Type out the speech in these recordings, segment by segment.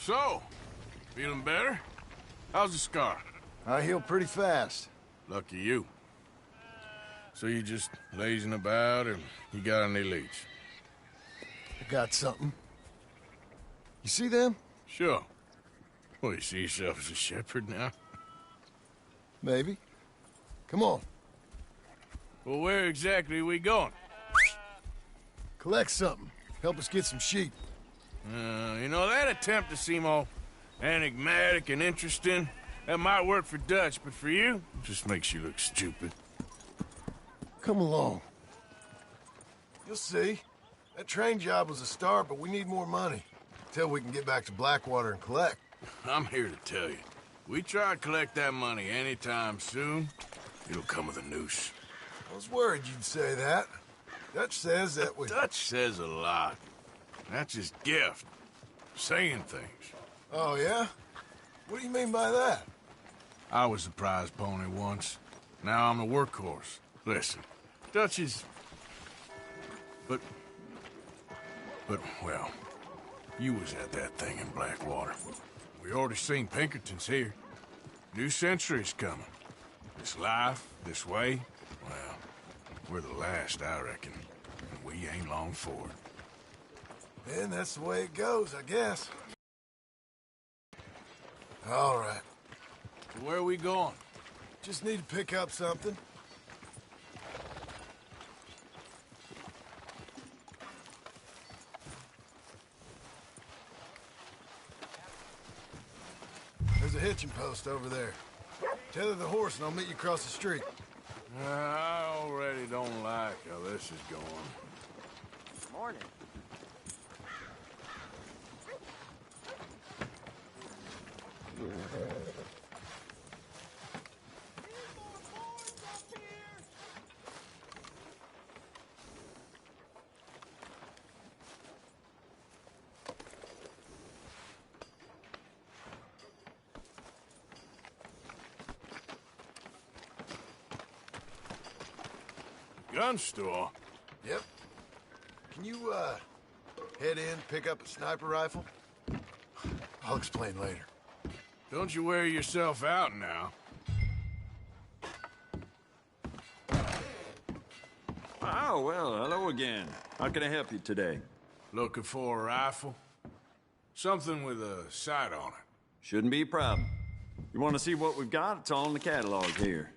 So, feeling better? How's the scar? I heal pretty fast. Lucky you. So you just lazing about, or you got any leads? I got something. You see them? Sure. Well, you see yourself as a shepherd now? Maybe. Come on. Well, where exactly are we going? Collect something. Help us get some sheep. You know, that attempt to seem all enigmatic and interesting, that might work for Dutch, but for you, it just makes you look stupid. Come along. You'll see. That train job was a start, but we need more money. Till we can get back to Blackwater and collect. I'm here to tell you. We try to collect that money anytime soon, it'll come with a noose. I was worried you'd say that. Dutch says that we... Dutch says a lot. That's his gift. Saying things. Oh, yeah? What do you mean by that? I was the prize pony once. Now I'm the workhorse. Listen, Dutch is... But, well, you was at that thing in Blackwater. We already seen Pinkertons here. New century's coming. This life, this way, well, we're the last, I reckon. And we ain't long for it. And that's the way it goes, I guess. All right. So where are we going? Just need to pick up something. There's a hitching post over there. Tether the horse and I'll meet you across the street. I already don't like how this is going. Morning. Gun store? Yep. Can you, head in, pick up a sniper rifle? I'll explain later. Don't you wear yourself out now. Oh, well, hello again. How can I help you today? Looking for a rifle? Something with a sight on it. Shouldn't be a problem. You want to see what we've got? It's all in the catalog here.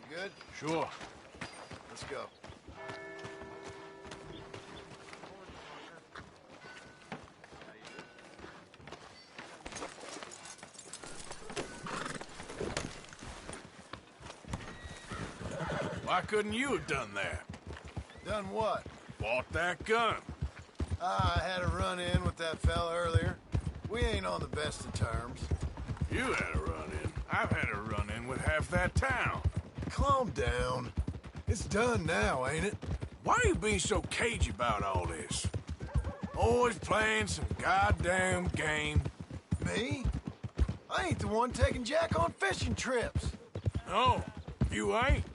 Good? Sure. Let's go. Why couldn't you have done that? Done what? Bought that gun. I had a run-in with that fella earlier. We ain't on the best of terms. You had a run-in. I've had a run-in with half that town. Calm down. It's done now, ain't it? Why are you being so cagey about all this? Always playing some goddamn game. Me? I ain't the one taking Jack on fishing trips. No, you ain't.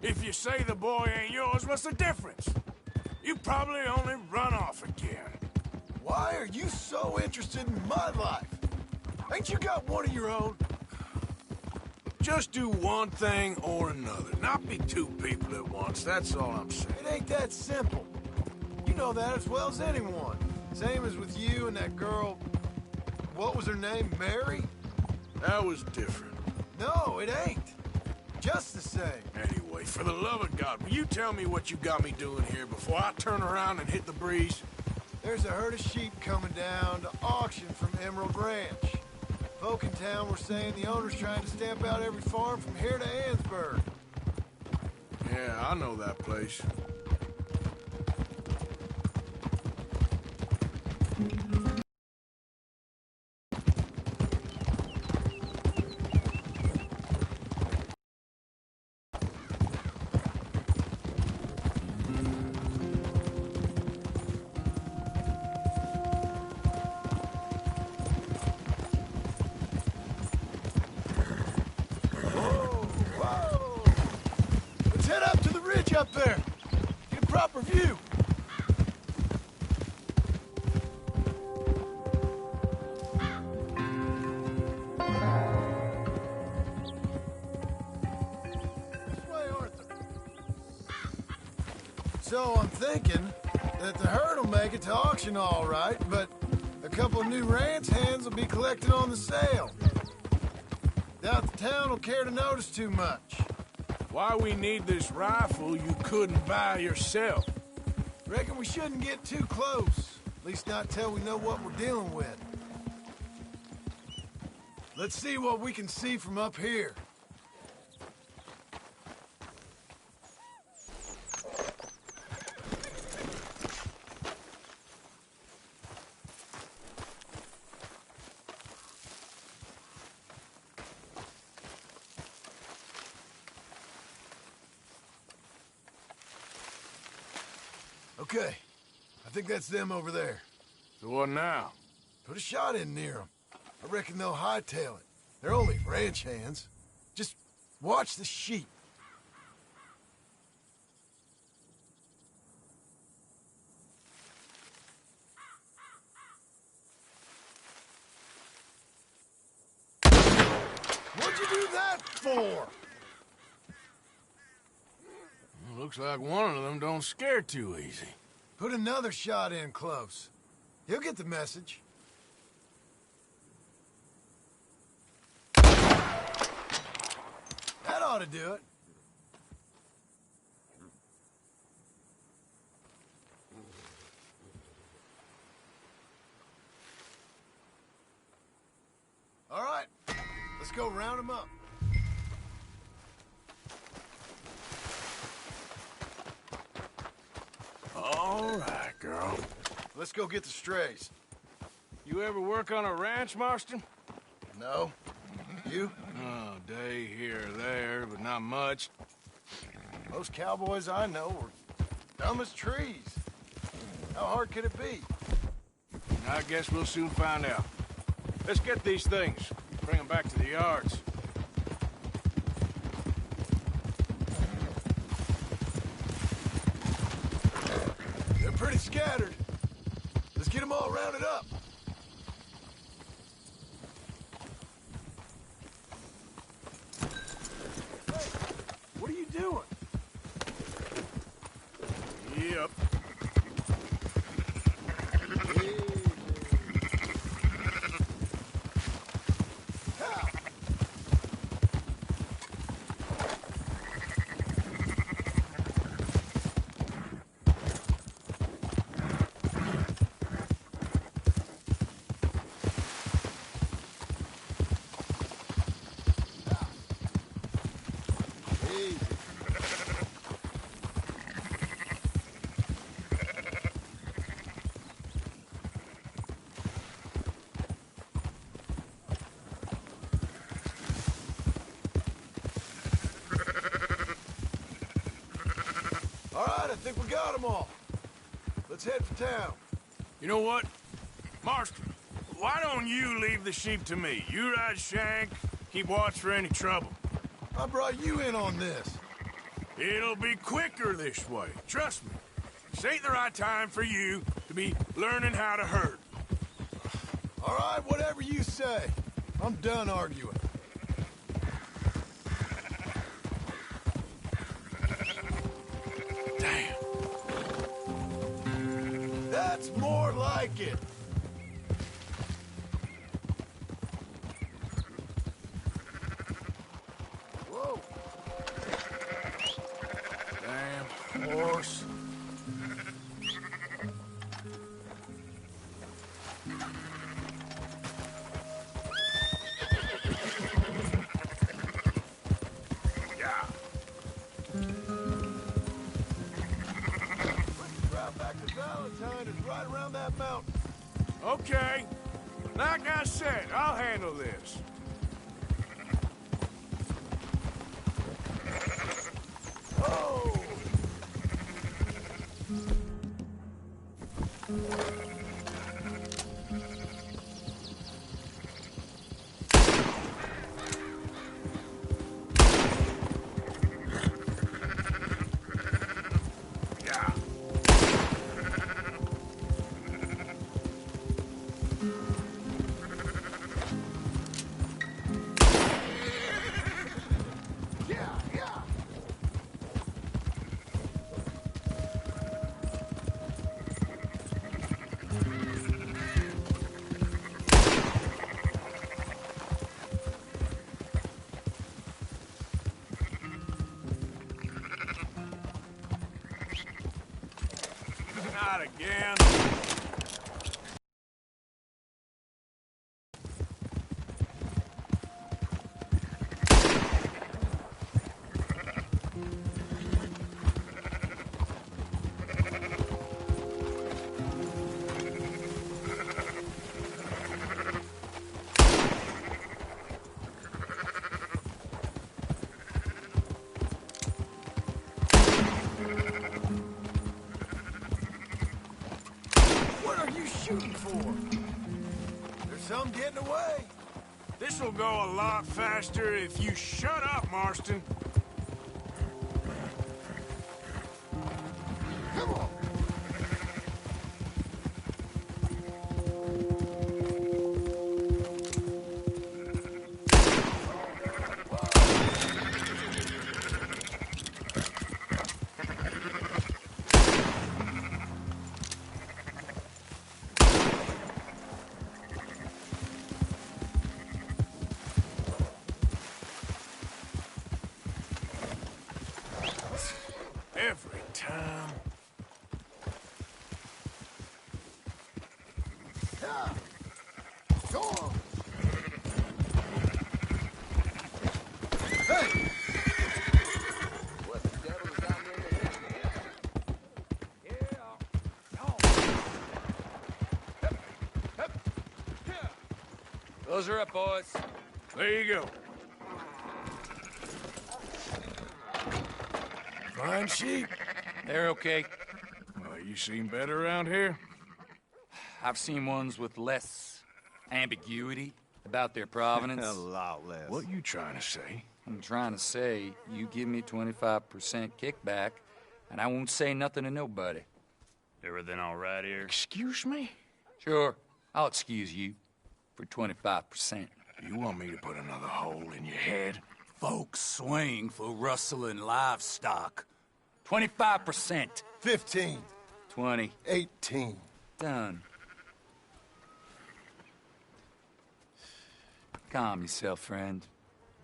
If you say the boy ain't yours, what's the difference? You probably only run off again. Why are you so interested in my life? Ain't you got one of your own? Just do one thing or another. Not be two people at once, that's all I'm saying. It ain't that simple. You know that as well as anyone. Same as with you and that girl... What was her name? Mary? That was different. No, it ain't. Just the same. Anyway, for the love of God, will you tell me what you got me doing here before I turn around and hit the breeze? There's a herd of sheep coming down to auction from Emerald Ranch. Folk in town were saying the owner's trying to stamp out every farm from here to Ansburg. Yeah, I know that place. Up there. Get a proper view. This way, Arthur. So I'm thinking that the herd will make it to auction all right, but a couple of new ranch hands will be collected on the sale. Doubt the town will care to notice too much. Why we need this rifle you couldn't buy yourself? Reckon we shouldn't get too close. At least not till we know what we're dealing with. Let's see what we can see from up here. Okay, I think that's them over there. So what now? Put a shot in near them. I reckon they'll hightail it. They're only ranch hands. Just watch the sheep. What'd you do that for? Looks like one of them don't scare too easy. Put another shot in close. He'll get the message. That ought to do it. All right, let's go round them up. All right, girl. Let's go get the strays. You ever work on a ranch, Marston? No. You? Oh, day here or there, but not much. Most cowboys I know were dumb as trees. How hard could it be? I guess we'll soon find out. Let's get these things. Bring them back to the yards. They're pretty scattered. Let's get them all rounded up. Hey, what are you doing? Yep. I think we got them all. Let's head for town. You know what? Marston, why don't you leave the sheep to me? You ride Shank, keep watch for any trouble. I brought you in on this. It'll be quicker this way. Trust me. This ain't the right time for you to be learning how to herd. All right, whatever you say. I'm done arguing. Damn. That's more like it. Whoa. Damn horse. Yeah. Route back to Valentine is right around that mountain. Okay. Like I said, I'll handle this. Oh! Yeah. Yeah, yeah! Not again. What are you shooting for? There's some getting away. This'll go a lot faster if you shut up, Marston. Come on! Every time. Yeah. Go on! Hey! What the devil is down there? Those are up, boys. There you go. Fine sheep. They're okay. Well, you seem better around here. I've seen ones with less ambiguity about their provenance. A lot less. What you trying to say? I'm trying to say, you give me 25% kickback, and I won't say nothing to nobody. Everything all right here? Excuse me? Sure, I'll excuse you for 25%. You want me to put another hole in your head? Folks swing for rustling livestock. 25%. 15. 20. 18. Done. Calm yourself, friend.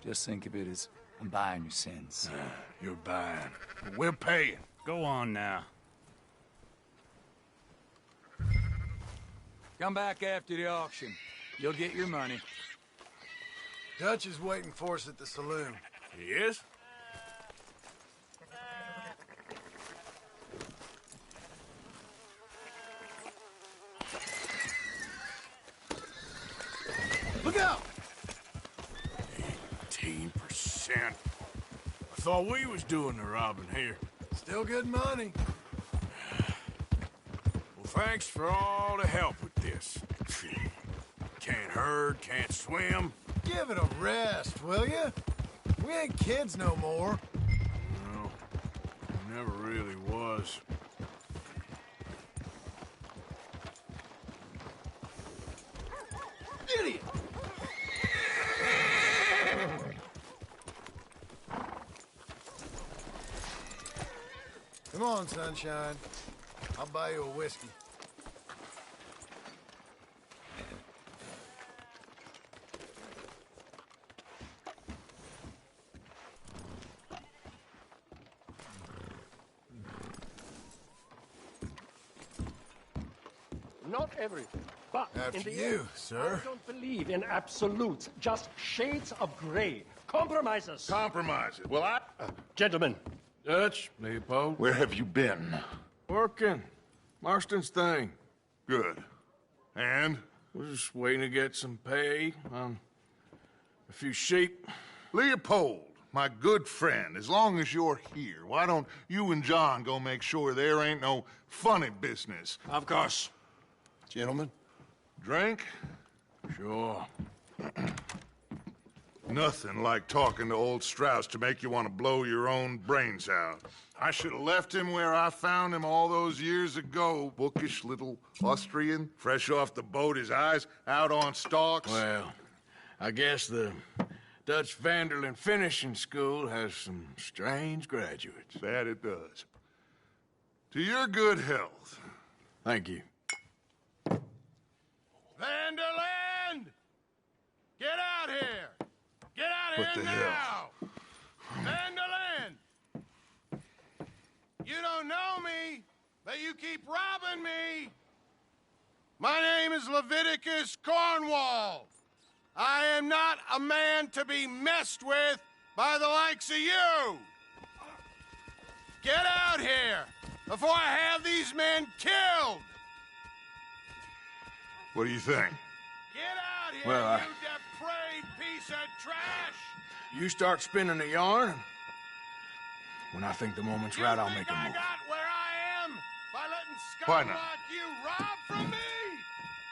Just think of it as I'm buying your sins. You're buying. But we're paying. Go on now. Come back after the auction. You'll get your money. Dutch is waiting for us at the saloon. He is? Look out! 18%. I thought we was doing the robbing here. Still good money. Well, thanks for all the help with this. Can't herd, can't swim. Give it a rest, will you? We ain't kids no more. No, never really was. Idiot! Come on, sunshine. I'll buy you a whiskey. not everything. But After in the you, end, sir. I don't believe in absolutes, just shades of gray. Compromises. Compromises. Well, Gentlemen, Dutch, Leopold. Where have you been? Working. Marston's thing. Good. And? We're just waiting to get some pay on a few sheep. Leopold, my good friend, as long as you're here, why don't you and John go make sure there ain't no funny business? Of course. Gentlemen. Drink? Sure. Nothing like talking to old Strauss to make you want to blow your own brains out. I should have left him where I found him all those years ago. Bookish little Austrian, fresh off the boat, his eyes out on stalks. Well, I guess the Dutch Vanderlyn Finishing School has some strange graduates. That it does. To your good health. Thank you. Vanderland! Get out here! Get out What here the now! hell? Vanderland! You don't know me, but you keep robbing me! My name is Leviticus Cornwall. I am not a man to be messed with by the likes of you! Get out here before I have these men killed! What do you think? Get out here, Well, you depraved piece of trash! You start spinning the yarn. When I think the moment's right, I'll make a I move. got where I am by letting Why scum not? like you rob from me!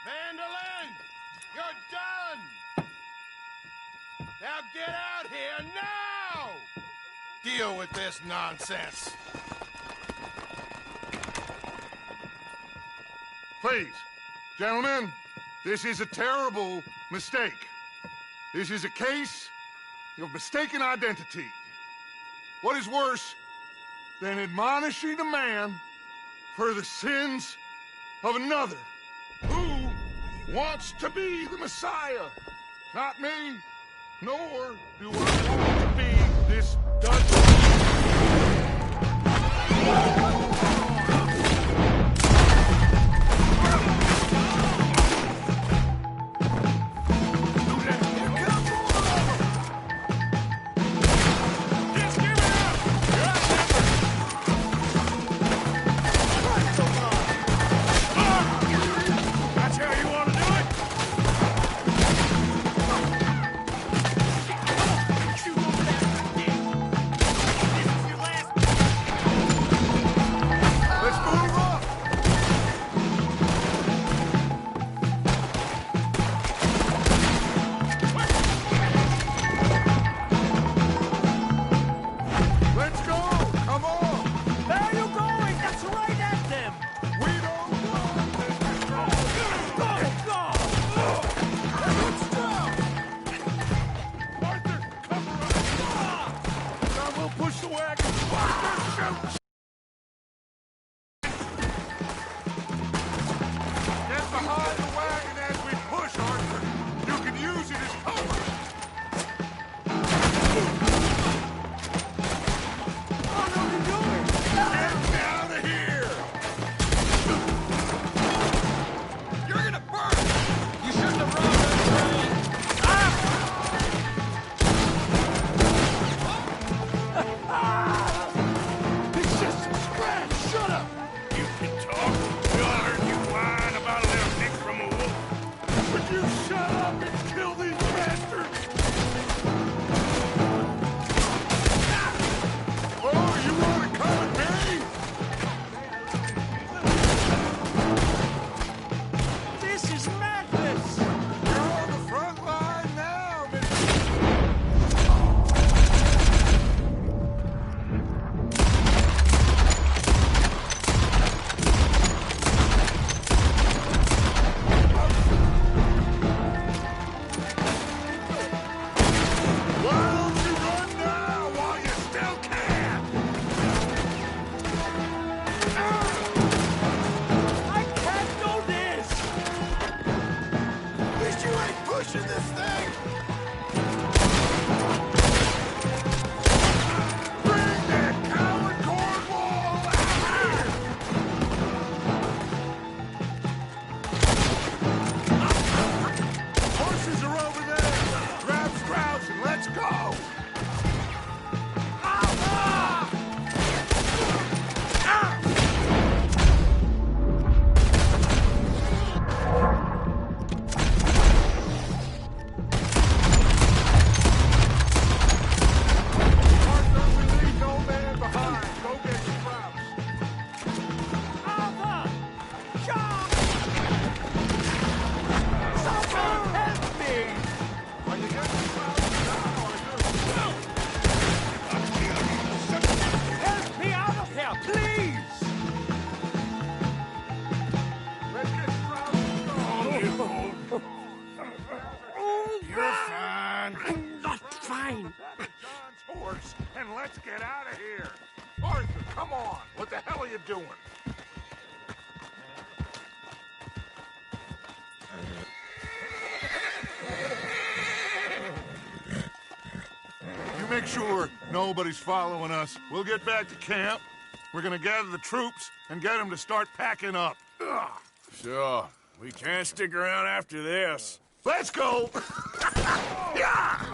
Vanderlyn, you're done! Now get out here now! Deal with this nonsense. Please, gentlemen, this is a terrible mistake. This is a case of mistaken identity. What is worse than admonishing a man for the sins of another who wants to be the Messiah? Not me, nor do I want to be this Dutch. Let's get out of here! Arthur, come on! What the hell are you doing? You make sure nobody's following us. We'll get back to camp. We're gonna gather the troops and get them to start packing up. Ugh. Sure. We can't stick around after this. Let's go! Yeah!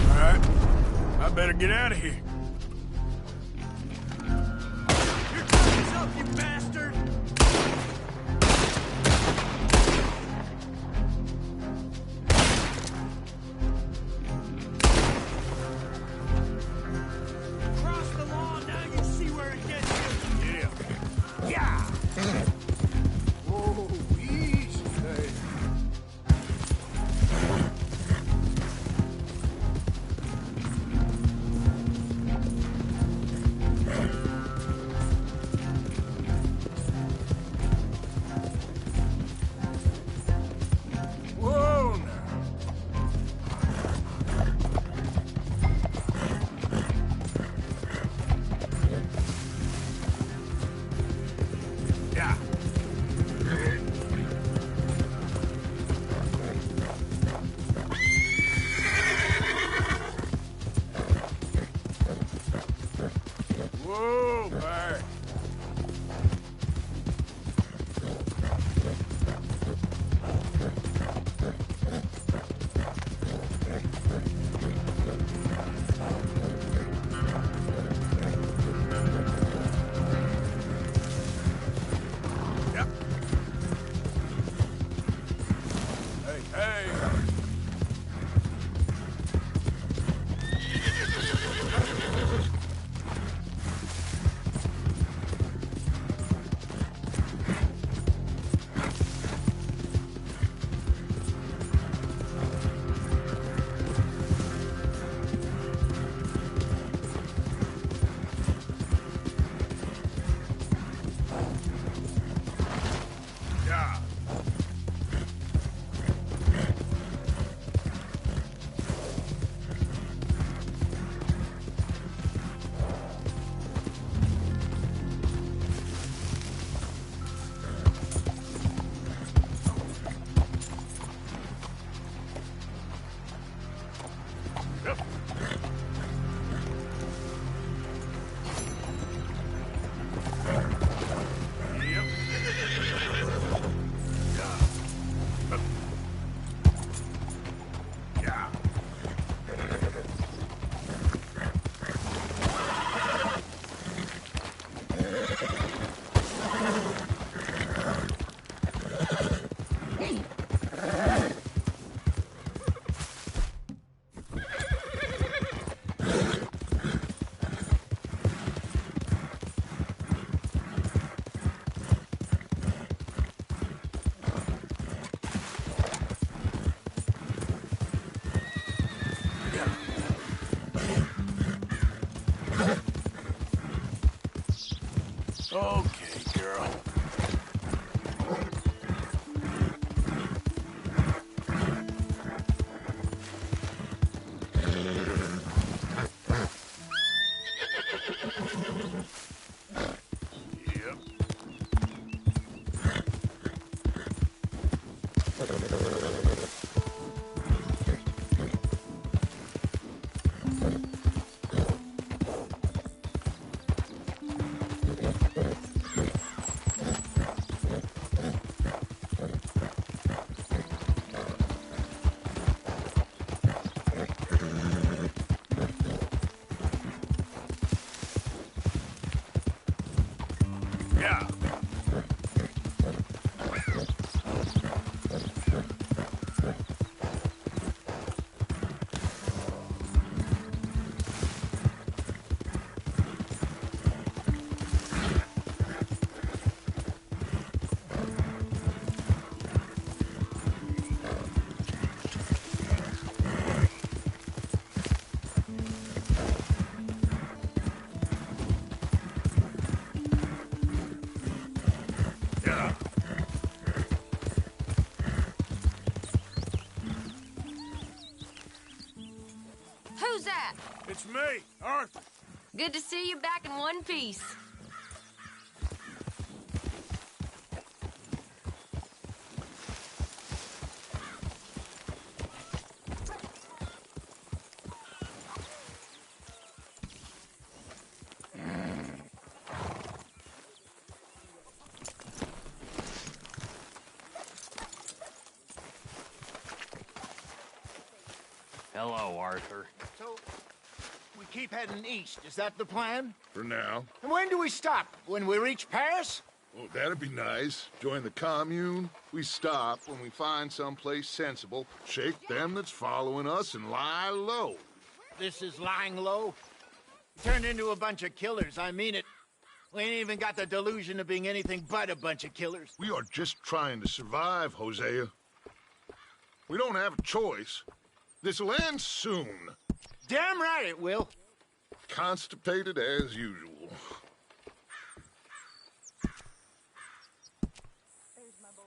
All right. I better get out of here. Your time is up, you bastard! Cross the law, now you see where it gets you. Yeah. Yeah. Whoa, easy, hey. Whoa, now. Yeah. Whoa, back. Yep. Hey, hey. Yeah. Yep. Yeah. Okay, girl. Yep. Yeah. It's me, Arthur. Good to see you back in one piece. Hello, Arthur. So, we keep heading east. Is that the plan? For now. And when do we stop? When we reach Paris? Well, that'd be nice. Join the commune. We stop when we find someplace sensible, shake them that's following us, and lie low. This is lying low. We turned into a bunch of killers. I mean it. We ain't even got the delusion of being anything but a bunch of killers. We are just trying to survive, Hosea. We don't have a choice. This'll end soon. Damn right it will. Constipated as usual. There's my boy.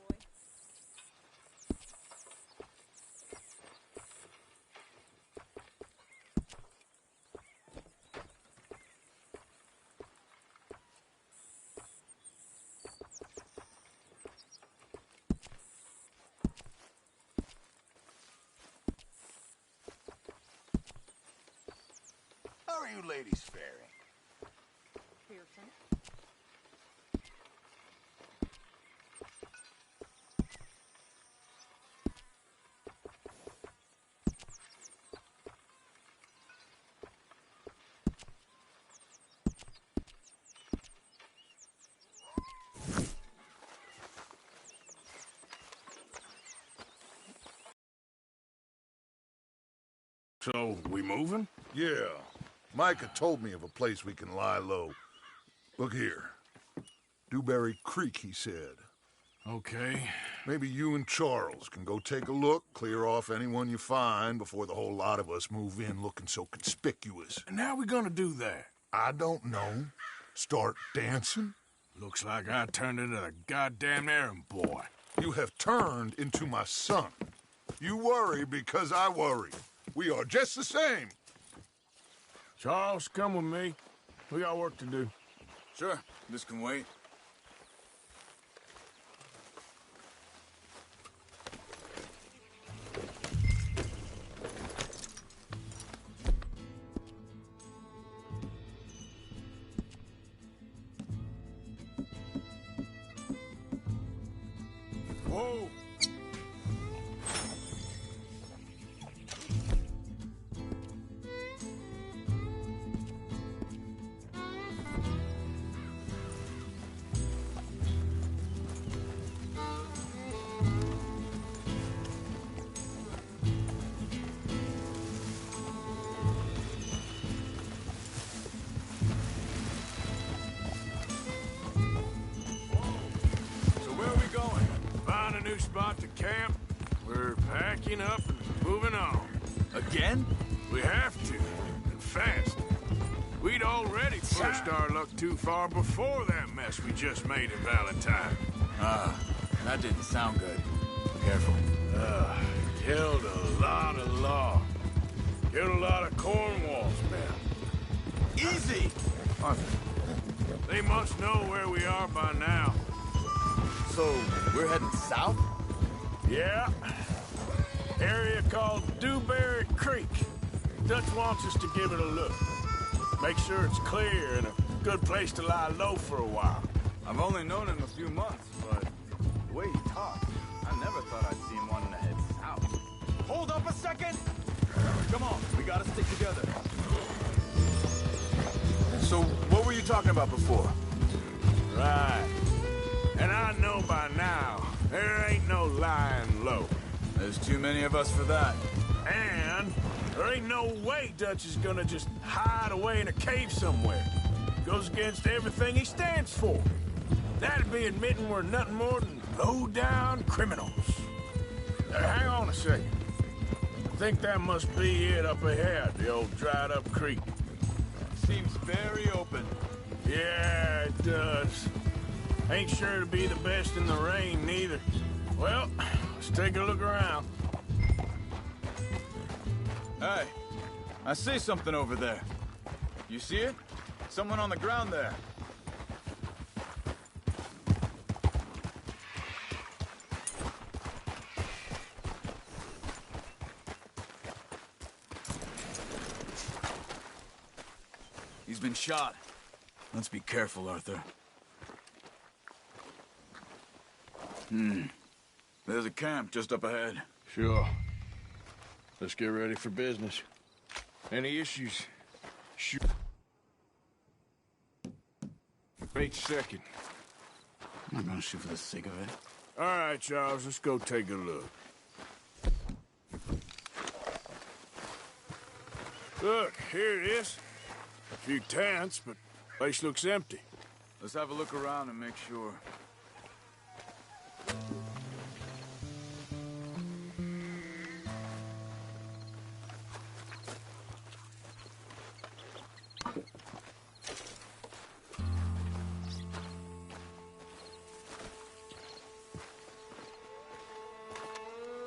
How are you ladies faring? Pearson. So, we moving? Yeah. Micah told me of a place we can lie low. Look here. Dewberry Creek, he said. Okay. Maybe you and Charles can go take a look, clear off anyone you find before the whole lot of us move in looking so conspicuous. And how we gonna do that? I don't know. Start dancing? Looks like I turned into the goddamn errand boy. You have turned into my son. You worry because I worry. We are just the same. Charles, come with me. We got work to do. Sure, this can wait. Whoa! Spot to camp. We're packing up and moving on. Again? We have to, and fast. We'd already pushed our luck too far before that mess we just made in Valentine. That didn't sound good. Careful. Killed a lot of law. Killed a lot of Cornwall's men. Easy! Arthur. They must know where we are by now. So, we're heading south? Yeah. Area called Dewberry Creek. Dutch wants us to give it a look. Make sure it's clear and a good place to lie low for a while. I've only known him a few months, but the way he talks, I never thought I'd see him wanting to head south. Hold up a second! Come on, we gotta stick together. So, what were you talking about before? Right. And I know by now, there ain't no lying low. There's too many of us for that. And there ain't no way Dutch is gonna just hide away in a cave somewhere. Goes against everything he stands for. That'd be admitting we're nothing more than low-down criminals. Hang on a second. I think that must be it up ahead, the old dried-up creek. Seems very open. Yeah, it does. Ain't sure to be the best in the rain, neither. Well, let's take a look around. Hey, I see something over there. You see it? Someone on the ground there. He's been shot. Let's be careful, Arthur. There's a camp just up ahead. Sure. Let's get ready for business. Any issues? Shoot. Wait a second. I'm not gonna shoot for the sake of it. All right, Charles, let's go take a look. Look, here it is. A few tents, but place looks empty. Let's have a look around and make sure.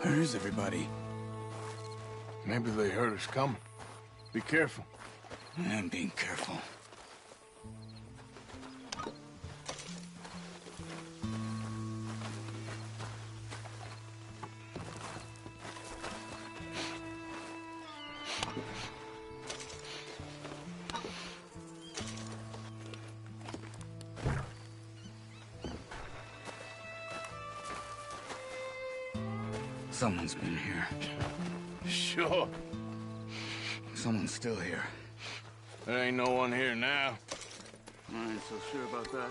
Where is everybody? Maybe they heard us coming. Be careful. I'm being careful. Someone's been here. Sure. Someone's still here. There ain't no one here now. I ain't so sure about that.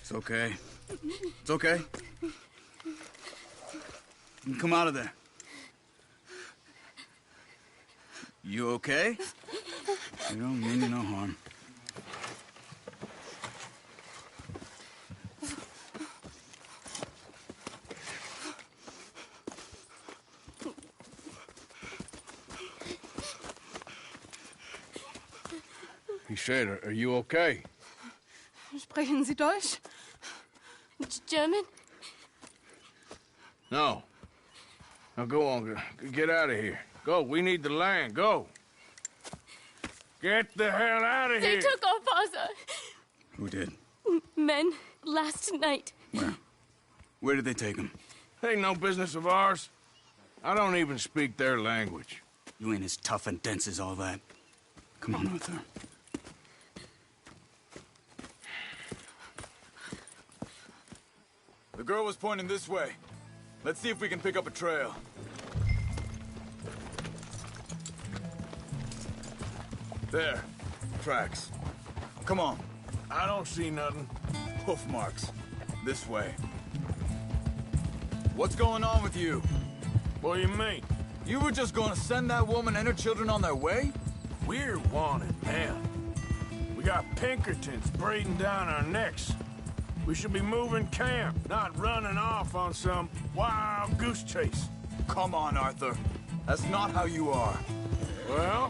It's okay. It's okay. You can come out of there. You okay? You don't mean you no harm. He said, are you okay? Sprechen Sie Deutsch? German? No. Now go on, get out of here. Go, we need the land, go. Get the hell out of here. They took our father. Who did? Men, last night. Where? Where did they take him? Ain't no business of ours. I don't even speak their language. You ain't as tough and dense as all that. Come on, Arthur. The girl was pointing this way. Let's see if we can pick up a trail. There. Tracks. Come on. I don't see nothing. Hoof marks. This way. What's going on with you? What do you mean? You were just gonna send that woman and her children on their way? We're wanted, man. We got Pinkertons breathing down our necks. We should be moving camp, not running off on some wild goose chase. Come on, Arthur. That's not how you are. Well,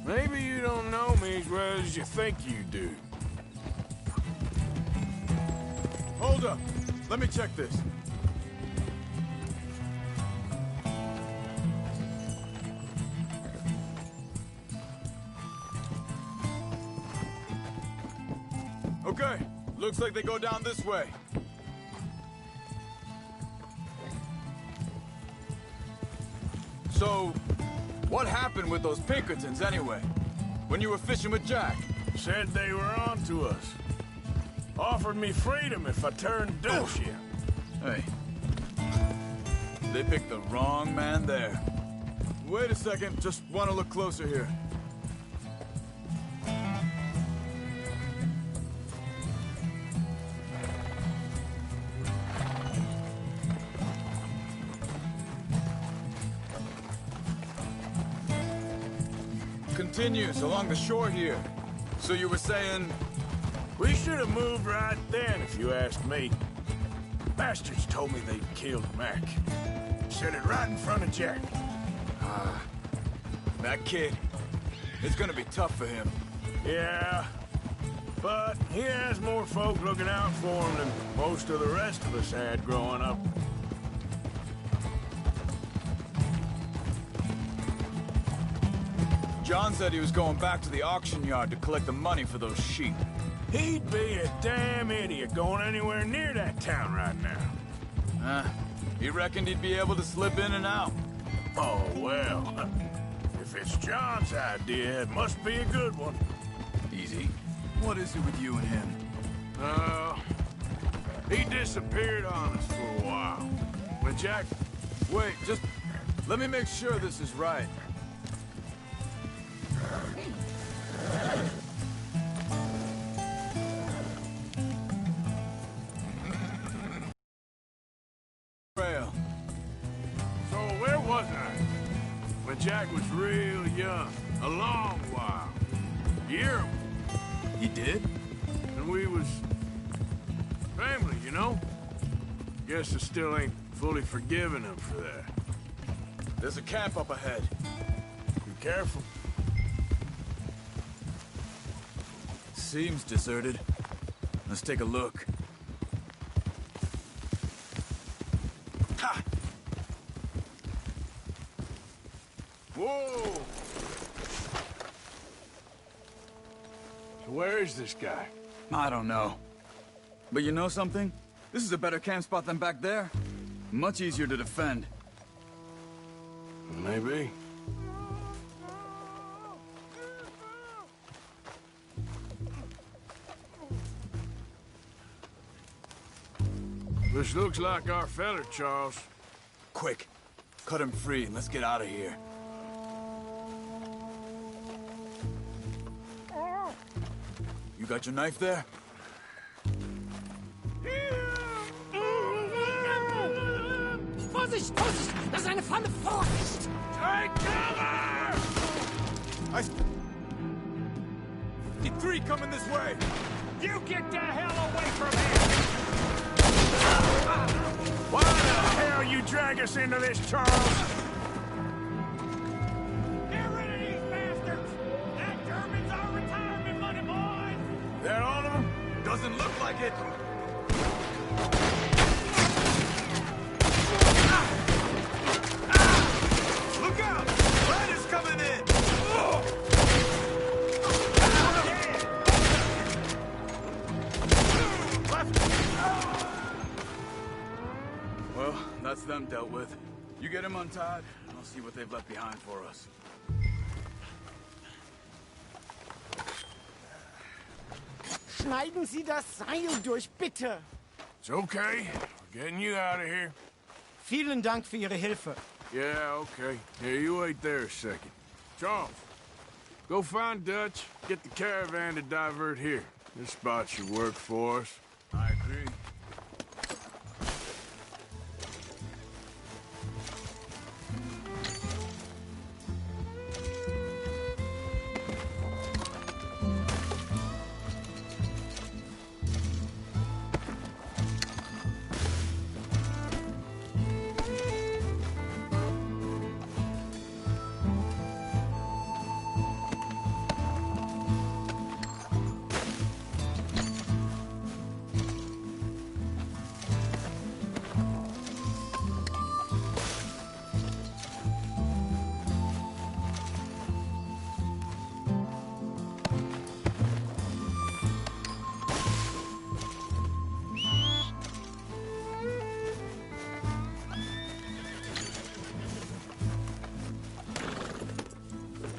maybe you don't know me as well as you think you do. Hold up. Let me check this. Okay. Looks like they go down this way. So, what happened with those Pinkertons anyway? When you were fishing with Jack? Said they were on to us. Offered me freedom if I turned douche. Hey. They picked the wrong man there. Wait a second, just want to look closer here. Continues along the shore here. So you were saying... We should have moved right then, if you ask me. Bastards told me they'd killed Mac. Said it right in front of Jack. That kid, it's gonna be tough for him. Yeah, but he has more folk looking out for him than most of the rest of us had growing up. John said he was going back to the auction yard to collect the money for those sheep. He'd be a damn idiot going anywhere near that town right now. He reckoned he'd be able to slip in and out. Oh, well. If it's John's idea, it must be a good one. Easy. What is it with you and him? He disappeared on us for a while. When Jack... Wait, just let me make sure this is right. So where was I? When Jack was real young. A long while. A year. He did? And we was... family, you know? Guess I still ain't fully forgiven him for that. There's a camp up ahead. Be careful. Seems deserted. Let's take a look. Ha! Whoa! So where is this guy? I don't know. But you know something? This is a better camp spot than back there. Much easier to defend. Maybe. This looks like our feller, Charles. Quick, cut him free and let's get out of here. You got your knife there? Vorsicht, Vorsicht! Das ist eine Pfanne! Vorsicht! Take cover! The three coming this way! You get the hell away from here! Why the hell you drag us into this, Charles? Get rid of these bastards! That German's our retirement money, boys! That all of them? Doesn't look like it! Look out! Riders coming in! Well, that's them dealt with. You get them untied, and I'll see what they've left behind for us. Schneiden Sie das Seil durch, bitte! It's okay. We're getting you out of here. Vielen Dank für Ihre Hilfe. Yeah, okay. Here, you wait there a second. Charles, go find Dutch, get the caravan to divert here. This spot should work for us. I agree.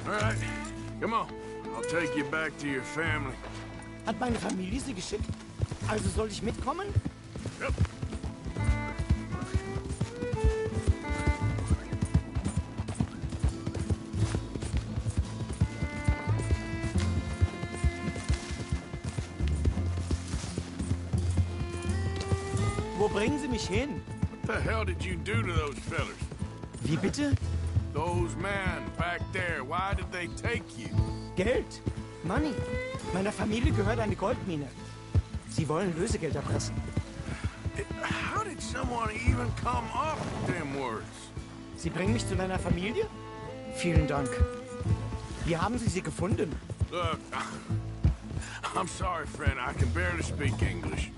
All right, come on. I'll take you back to your family. Hat meine Familie Sie geschickt? Also soll ich mitkommen? Yep. Wo bringen Sie mich hin? What the hell did you do to those fellers? Wie bitte? Those men back there, why did they take you? Geld. Money. Meiner Familie gehört eine Goldmine. Sie wollen Lösegeld erpressen. How How did someone even come up with them words? Sie bringen mich zu deiner Familie? Vielen Dank. Wie haben Sie sie gefunden? Look, I'm sorry, friend. I can barely speak English.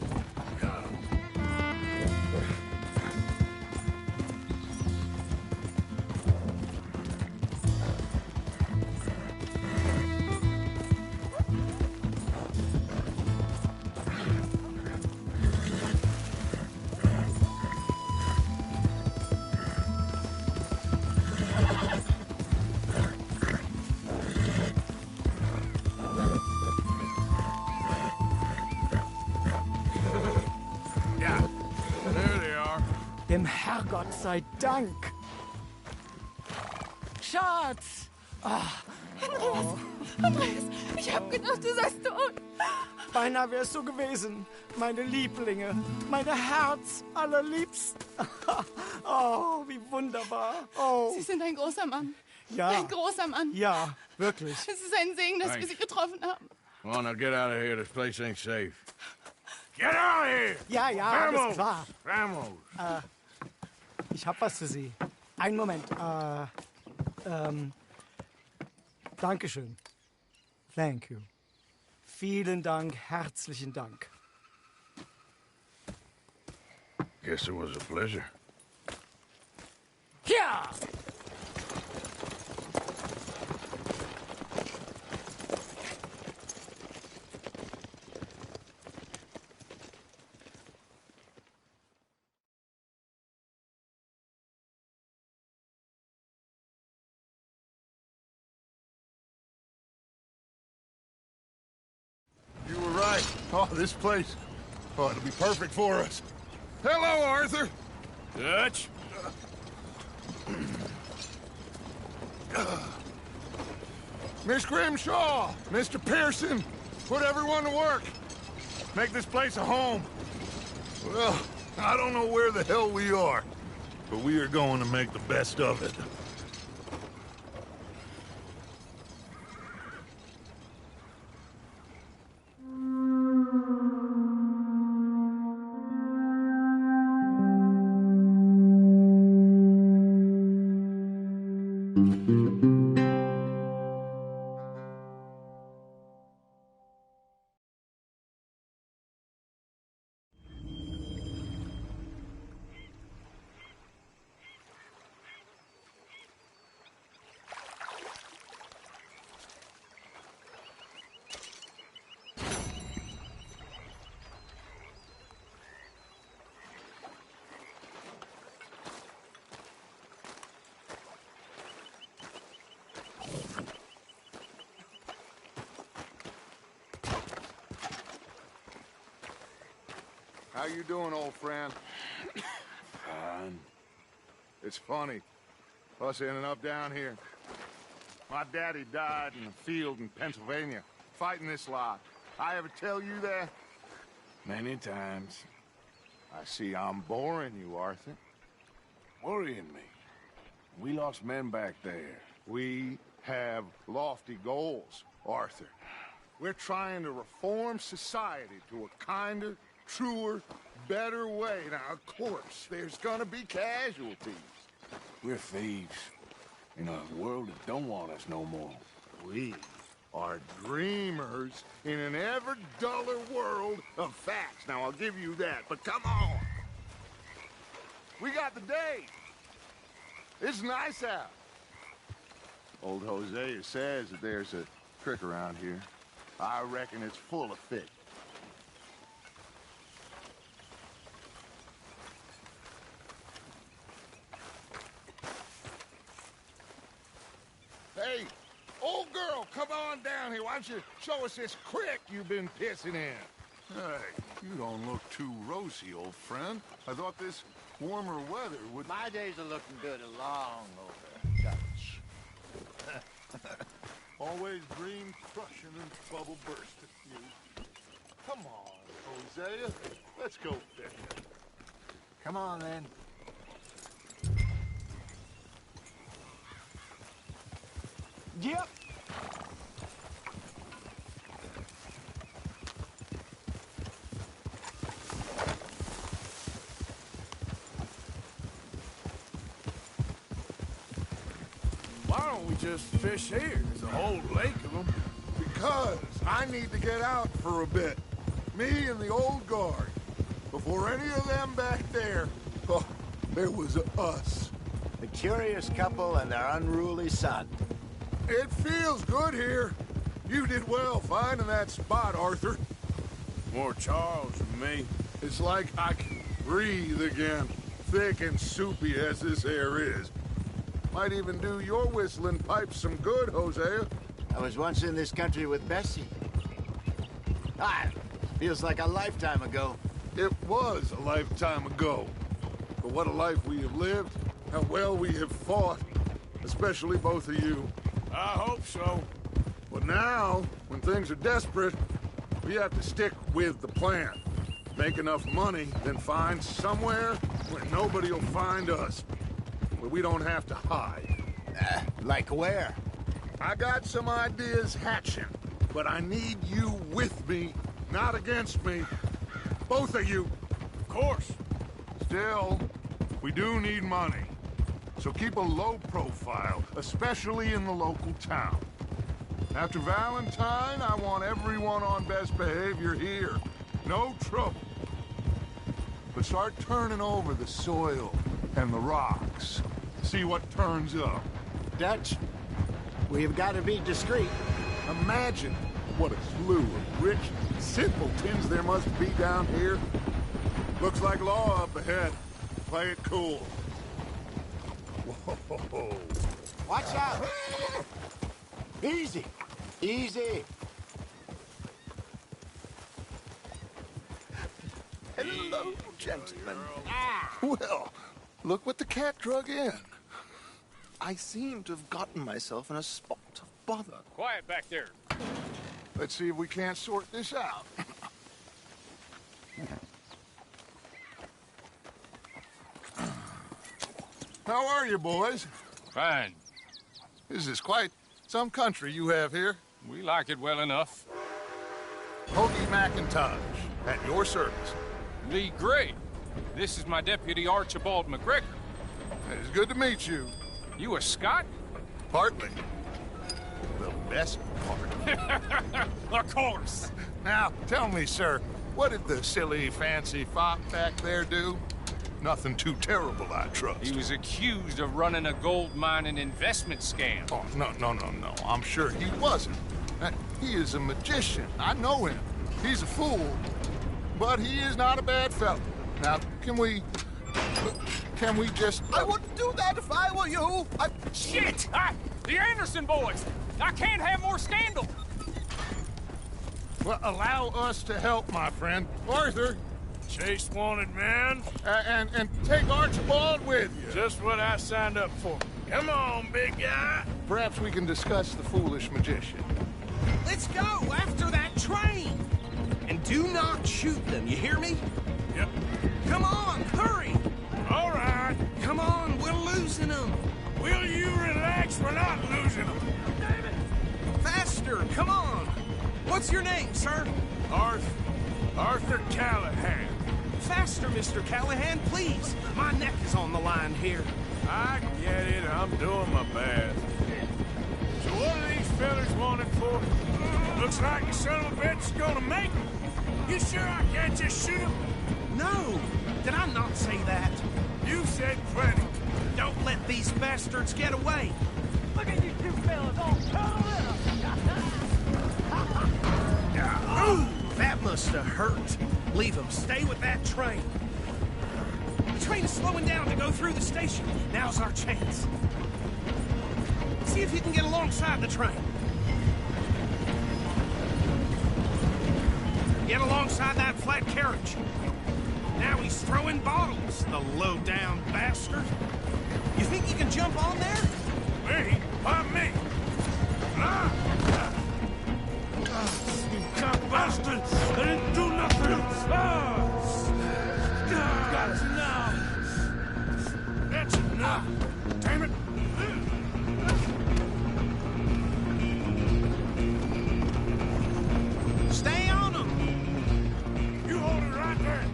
Dem Herrgott sei Dank. Schatz! Andreas, ich hab gedacht, du seist tot. Beinahe wär's so gewesen. Meine Lieblinge, meine Herz allerliebsten. Oh, wie wunderbar. Oh. Sie sind ein großer Mann. Ja. Ein großer Mann. Ja, wirklich. Es ist ein Segen, dass wir Sie getroffen haben. Come on, now get out of here. This place ain't safe. Get out of here! Ja, ja, Vamos! alles klar. Vamos! Ich hab was für Sie. Einen Moment. Dankeschön. Thank you. Vielen Dank, herzlichen Dank. Guess it was a pleasure. Ja! You were right. Oh, this place. Oh, it'll be perfect for us. Hello, Arthur. Dutch? Miss Grimshaw, Mr. Pearson, put everyone to work. Make this place a home. Well, I don't know where the hell we are, but we are going to make the best of it. How you doing, old friend? Fine. It's funny, us ending up down here. My daddy died in a field in Pennsylvania, fighting this lot. I ever tell you that? Many times. I see I'm boring you, Arthur. Worrying me. We lost men back there. We have lofty goals, Arthur. We're trying to reform society to a kinder, truer, better way. Now, of course, there's gonna be casualties. We're thieves in a world that don't want us no more. We are dreamers in an ever duller world of facts. Now, I'll give you that, but come on. We got the day. It's nice out. Old Hosea says that there's a trick around here. I reckon it's full of fish. Hey, old girl, come on down here. Why don't you show us this creek you've been pissing in? Hey, you don't look too rosy, old friend. I thought this warmer weather would... My days are looking good along over, Dutch. Always dream crushing and bubble bursting. You. Come on, Hosea. Let's go fishing. Come on, then. Yep. don't we just fish here? There's a whole lake of them. Because I need to get out for a bit. Me and the old guard. Before any of them back there, oh, there was us. A curious couple and their unruly son. It feels good here. You did well finding that spot, Arthur. More Charles than me. It's like I can breathe again, thick and soupy as this air is. Might even do your whistling pipes some good, Hosea. I was once in this country with Bessie. Feels like a lifetime ago. It was a lifetime ago. But what a life we have lived, how well we have fought. Especially both of you. I hope so. But now, when things are desperate, we have to stick with the plan. Make enough money, then find somewhere where nobody will find us. Where we don't have to hide. Like where? I got some ideas hatching, but I need you with me, not against me. Both of you. Of course. Still, we do need money. So keep a low profile, especially in the local town. After Valentine, I want everyone on best behavior here. No trouble. But start turning over the soil and the rocks. See what turns up. Dutch, we've got to be discreet. Imagine what a slew of rich simpletons there must be down here. Looks like law up ahead. Play it cool. Whoa. Watch out! Easy. Easy. Hello, gentlemen. Well, look what the cat drug in. I seem to have gotten myself in a spot of bother. Quiet back there. Let's see if we can't sort this out. How are you, boys? Fine. This is quite some country you have here. We like it well enough. Hoagie McIntosh, at your service. Lee Gray. This is my deputy Archibald McGregor. It's good to meet you. You a Scot? Partly. The best part. Of course. Now, tell me, sir, what did the silly, fancy fop back there do? Nothing too terrible, I trust. He was accused of running a gold mining investment scam. Oh, no. I'm sure he wasn't. He is a magician. I know him. He's a fool. But he is not a bad fellow. Now, can we just... I wouldn't do that if I were you. Shit! The Anderson boys! I can't have more scandal! Well, allow us to help, my friend. Arthur! Chase wanted man. And take Archibald with you. Just what I signed up for. Come on, big guy. Perhaps we can discuss the foolish magician. Let's go after that train. And do not shoot them, you hear me? Yep. Come on, hurry. All right. Come on, we're losing them. Will you relax? We're not losing them. Faster, come on. What's your name, sir? Arthur Callahan. Faster, Mr. Callahan, please. My neck is on the line here. I get it. I'm doing my best. So what are these fellas wanted for? Looks like the son of a bitch is gonna make them. You sure I can't just shoot him? No. Did I not say that? You said plenty. Don't let these bastards get away. Look at you two fellas all cuddled up. Ooh, that must have hurt. Leave them. Stay with that train. The train is slowing down to go through the station. Now's our chance. See if you can get alongside the train. Get alongside that flat carriage. Now he's throwing bottles, the low-down bastard. You think you can jump on there? Me? Why me? You cock bastard! I didn't do nothing! Got you now! That's enough! Damn it! Stay on him! You hold it right there!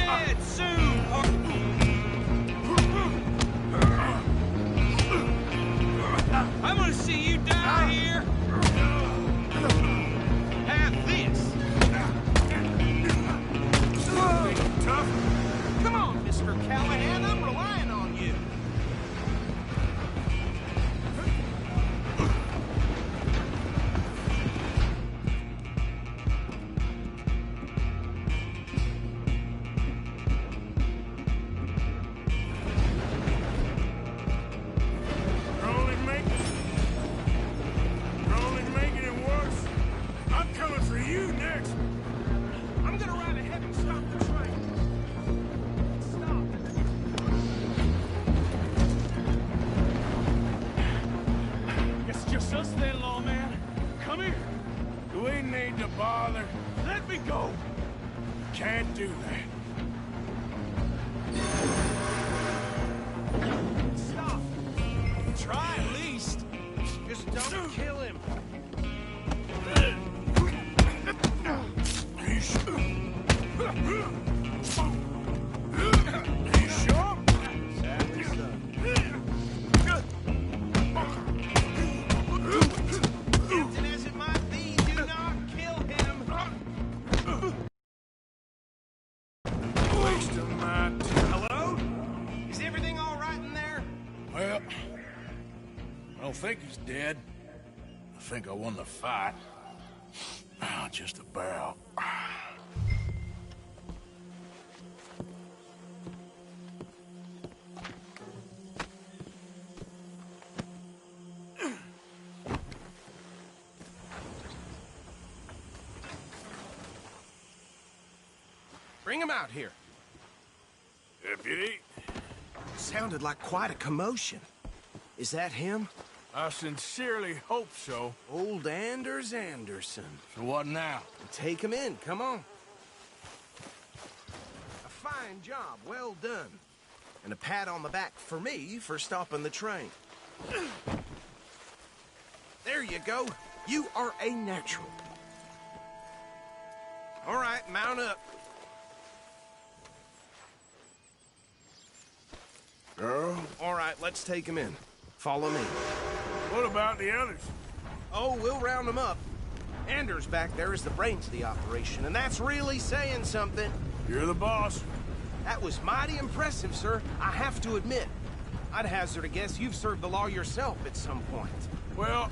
dead soon. I'm gonna see you die here. Have this. Tough. Come on, Mr. Callahan, I'm relying on you. You're only making it worse. I'm coming for you next. I'm gonna ride ahead and stop the train. Stop. It's just us then, lawman. Come here. Do we need to bother? Let me go. Can't do that. Stop. Try at least. Just don't kill him. You sure? Sadly so. Tempting as it might be, do not kill him. Waste of my time. Hello? Is everything all right in there? Well, I don't think he's dead. I think I won the fight. Just about. Bring him out here. Deputy, Sounded like quite a commotion. Is that him? I sincerely hope so. Old Anders Anderson. So what now? Take him in, come on. A fine job, well done. And a pat on the back for me for stopping the train. There you go. You are a natural. All right, mount up. Girl? All right, let's take him in. Follow me. What about the others? Oh, we'll round them up. Anders back there is the brains of the operation, and that's really saying something. You're the boss. That was mighty impressive, sir. I have to admit. I'd hazard a guess you've served the law yourself at some point. Well,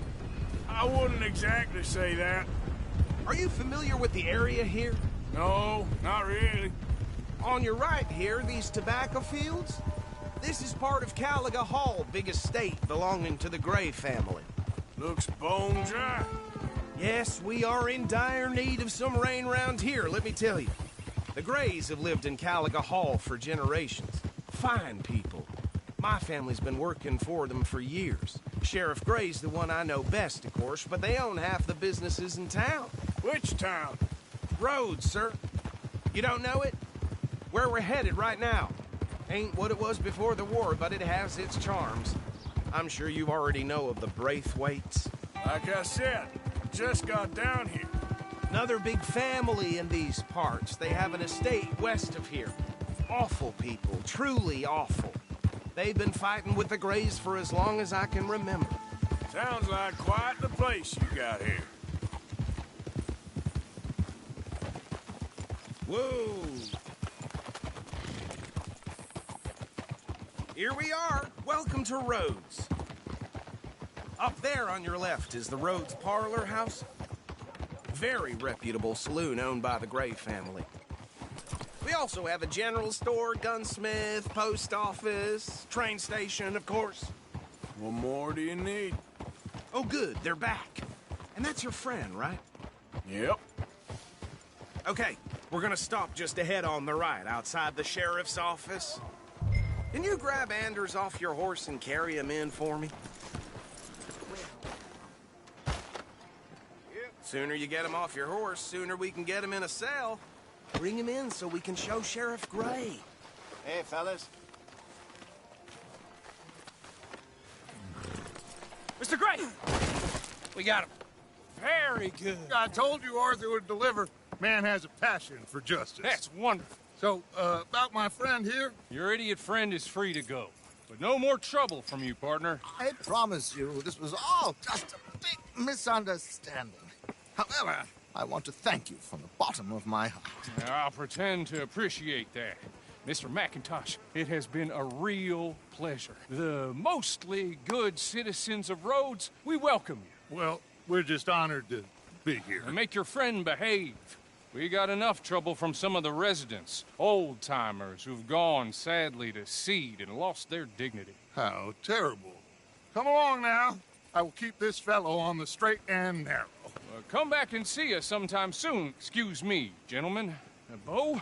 I wouldn't exactly say that. Are you familiar with the area here? No, not really. On your right here, these tobacco fields? This is part of Caliga Hall, big estate belonging to the Gray family. Looks bone dry. Yes, we are in dire need of some rain round here, let me tell you. The Grays have lived in Caliga Hall for generations. Fine people. My family's been working for them for years. Sheriff Gray's the one I know best, of course, but they own half the businesses in town. Which town? Rhodes, sir. You don't know it? Where we're headed right now. Ain't what it was before the war, but it has its charms. I'm sure you already know of the Braithwaites. Like I said, just got down here. Another big family in these parts. They have an estate west of here. Awful people, truly awful. They've been fighting with the Grays for as long as I can remember. Sounds like quite the place you got here. Whoa! Here we are. Welcome to Rhodes. Up there on your left is the Rhodes Parlor House. Very reputable saloon owned by the Gray family. We also have a general store, gunsmith, post office, train station, of course. What more do you need? Oh, good. They're back. And that's your friend, right? Yep. Okay, we're gonna stop just ahead on the right, outside the sheriff's office. Can you grab Anders off your horse and carry him in for me? Sooner you get him off your horse, sooner we can get him in a cell. Bring him in so we can show Sheriff Gray. Hey, fellas. Mr. Gray! We got him. Very good. I told you Arthur would deliver. Man has a passion for justice. That's wonderful. So, about my friend here? Your idiot friend is free to go. But no more trouble from you, partner. I promise you, this was all just a big misunderstanding. However, I want to thank you from the bottom of my heart. I'll pretend to appreciate that. Mr. McIntosh, it has been a real pleasure. The mostly good citizens of Rhodes, we welcome you. Well, we're just honored to be here. And make your friend behave. We got enough trouble from some of the residents, old-timers who've gone, sadly, to seed and lost their dignity. How terrible. Come along now. I will keep this fellow on the straight and narrow. Come back and see us sometime soon. Excuse me, gentlemen. Bo,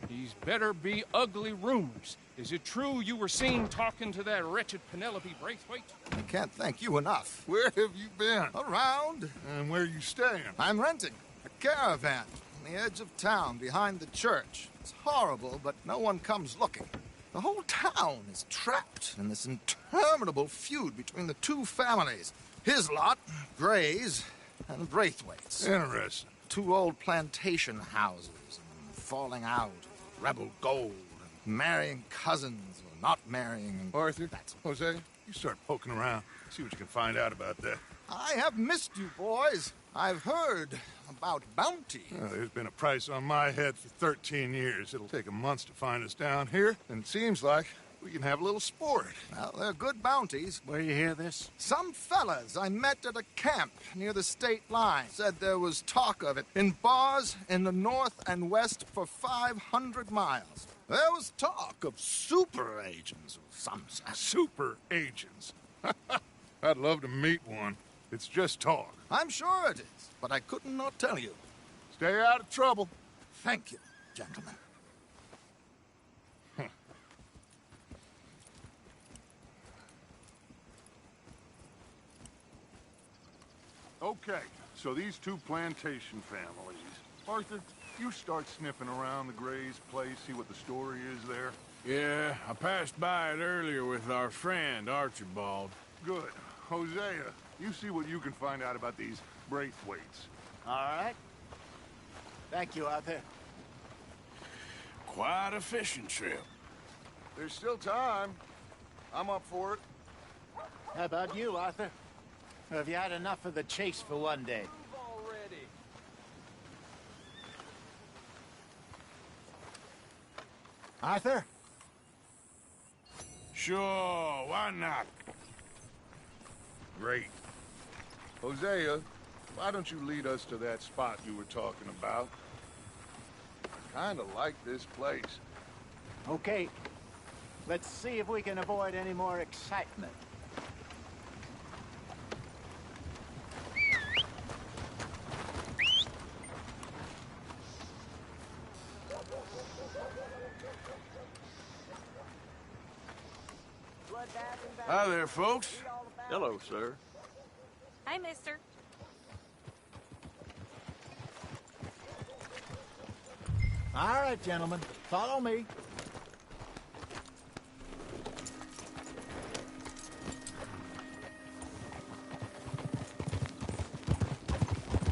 these better be ugly rumors. Is it true you were seen talking to that wretched Penelope Braithwaite? I can't thank you enough. Where have you been? Around. And where are you staying? I'm renting a caravan on the edge of town behind the church. It's horrible, but no one comes looking. The whole town is trapped in this interminable feud between the two families. His lot, Gray's, and Braithwaite's. Interesting. Two old plantation houses, and falling out, rebel gold, and marrying cousins, or not marrying. And Arthur, Hosea, you start poking around. See what you can find out about that. I have missed you, boys. I've heard about bounty. There's been a price on my head for 13 years. It'll take 'em months to find us down here, and it seems like we can have a little sport. Well, they're good bounties. Where you hear this? Some fellas I met at a camp near the state line said there was talk of it in bars in the north and west for 500 miles. There was talk of super agents of some sort. Super agents? I'd love to meet one. It's just talk. I'm sure it is, but I couldn't not tell you. Stay out of trouble. Thank you, gentlemen. Okay, so these two plantation families. Arthur, you start sniffing around the Gray's place, see what the story is there. Yeah, I passed by it earlier with our friend, Archibald. Good. Hosea, you see what you can find out about these Braithwaites. All right. Thank you, Arthur. Quite a fishing trip. There's still time. I'm up for it. How about you, Arthur? Or have you had enough of the chase for one day? Already. Arthur? Sure, why not? Great. Hosea, why don't you lead us to that spot you were talking about? I kinda like this place. Okay. Let's see if we can avoid any more excitement. Hi there, folks. Hello, sir. Hi, mister. All right, gentlemen. Follow me.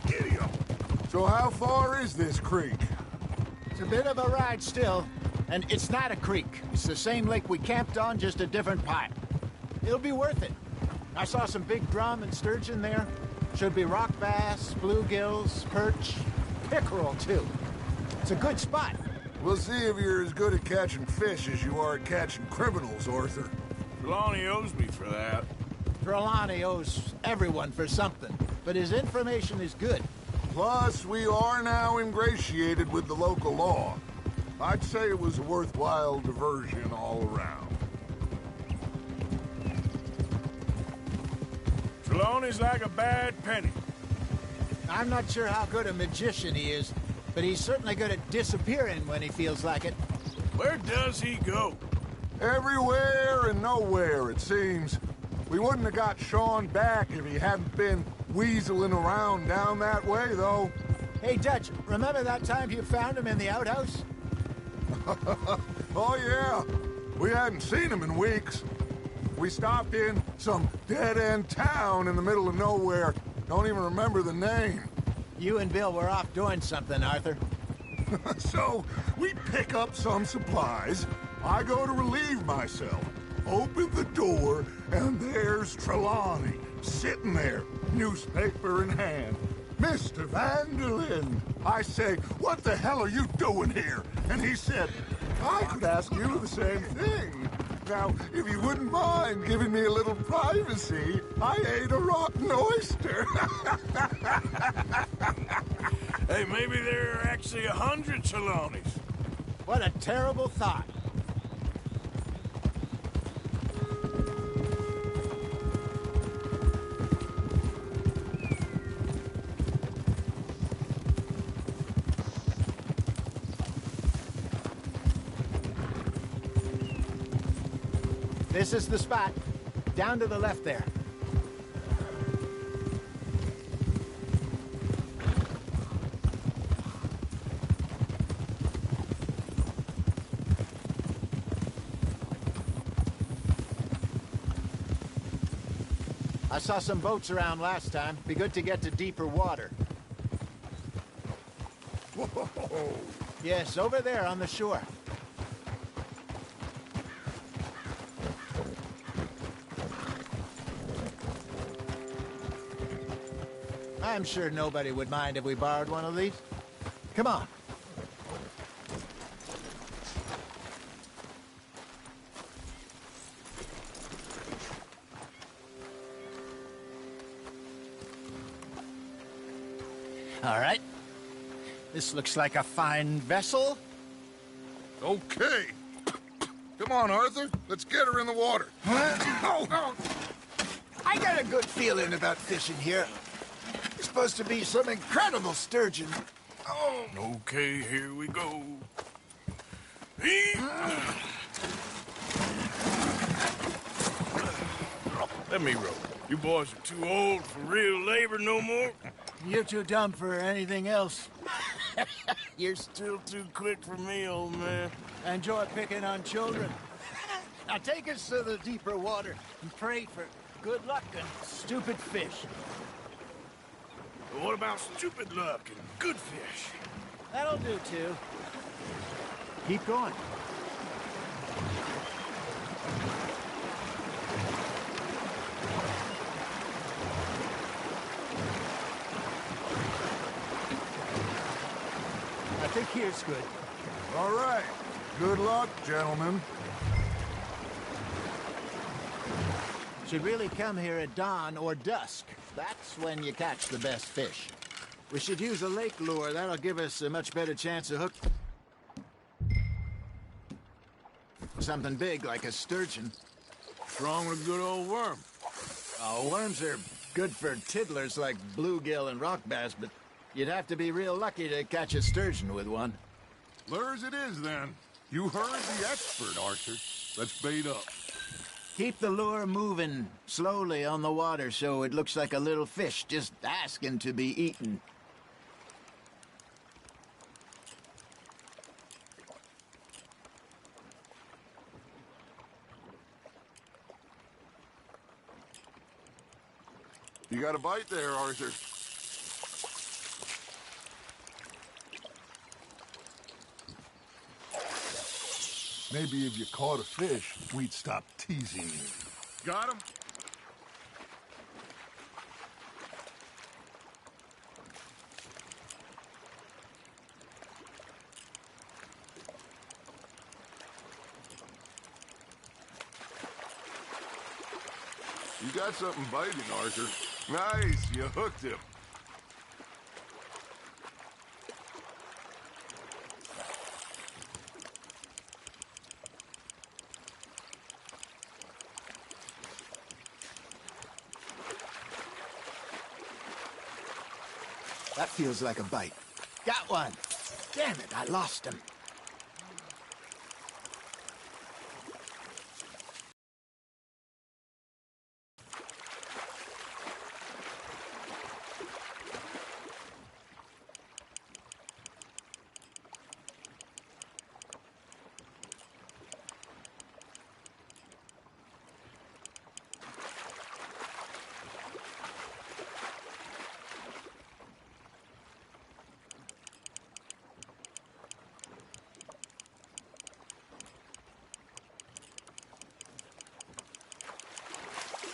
Giddy up. So how far is this creek? It's a bit of a ride still, and it's not a creek. It's the same lake we camped on, just a different part. It'll be worth it. I saw some big drum and sturgeon there. Should be rock bass, bluegills, perch, pickerel, too. It's a good spot. We'll see if you're as good at catching fish as you are at catching criminals, Arthur. Trelawney owes me for that. Trelawney owes everyone for something, but his information is good. Plus, we are now ingratiated with the local law. I'd say it was a worthwhile diversion all around. Trelawney's like a bad penny. I'm not sure how good a magician he is, but he's certainly good at disappearing when he feels like it. Where does he go? Everywhere and nowhere, it seems. We wouldn't have got Sean back if he hadn't been weaseling around down that way, though. Hey, Dutch, remember that time you found him in the outhouse? Oh, yeah. We hadn't seen him in weeks. We stopped in some dead-end town in the middle of nowhere. Don't even remember the name. You and Bill were off doing something, Arthur. So, we pick up some supplies. I go to relieve myself. Open the door, and there's Trelawney, sitting there, newspaper in hand. Mr. Vanderlyn. I say, what the hell are you doing here? And he said, I could ask you the same thing. Now, if you wouldn't mind giving me a little privacy, I ate a rotten oyster. Hey, maybe there are actually 100 Trelawneys. What a terrible thought. This is the spot. Down to the left there. I saw some boats around last time. Be good to get to deeper water. Whoa. Yes, over there on the shore. I'm sure nobody would mind if we borrowed one of these. Come on. All right. This looks like a fine vessel. Okay. Come on, Arthur. Let's get her in the water. I got a good feeling about fishing here. It's supposed to be some incredible sturgeon. Oh. Okay, here we go. Let me row. You boys are too old for real labor no more. You're too dumb for anything else. You're still too quick for me, old man. Enjoy picking on children. Now take us to the deeper water and pray for good luck and stupid fish. But what about stupid luck and good fish? That'll do, too. Keep going. I think here's good. All right. Good luck, gentlemen. Should really come here at dawn or dusk. That's when you catch the best fish. We should use a lake lure. That'll give us a much better chance of hook. Something big like a sturgeon. What's wrong with a good old worm? Oh, worms are good for tiddlers like bluegill and rock bass, but you'd have to be real lucky to catch a sturgeon with one. Lures it is, then. You heard the expert, Arthur. Let's bait up. Keep the lure moving slowly on the water so it looks like a little fish just asking to be eaten. You got a bite there, Arthur. Maybe if you caught a fish, we'd stop teasing you. Got him? You got something biting, Arthur. Nice, you hooked him. That feels like a bite. Got one. Damn it, I lost him.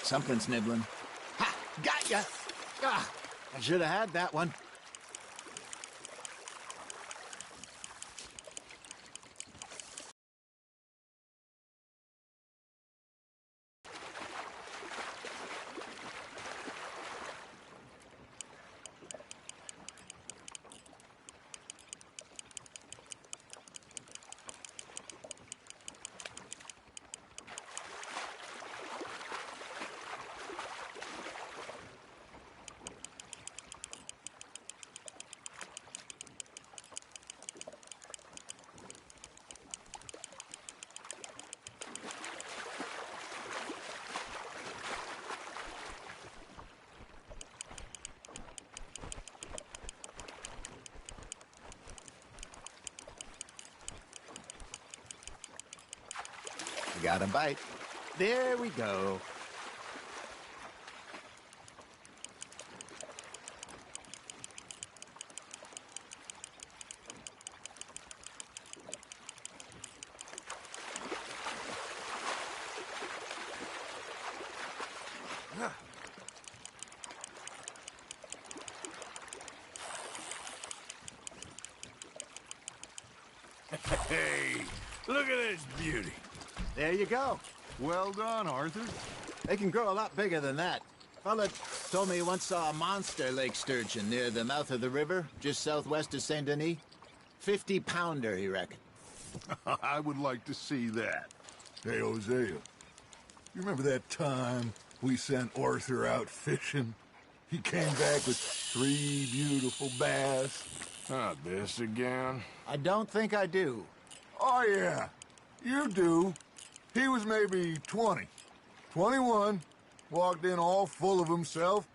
Something's nibbling. Ha! Got ya! Ah, I should have had that one. Got a bite. There we go. Hey, look at this beauty. There you go. Well done, Arthur. They can grow a lot bigger than that. Fella told me he once saw a monster lake sturgeon near the mouth of the river, just southwest of Saint Denis. 50-pounder, he reckoned. I would like to see that. Hey, Hosea, you remember that time we sent Arthur out fishing? He came back with 3 beautiful bass. Not this again. I don't think I do. Oh, yeah. You do. He was maybe 20. 21. Walked in all full of himself.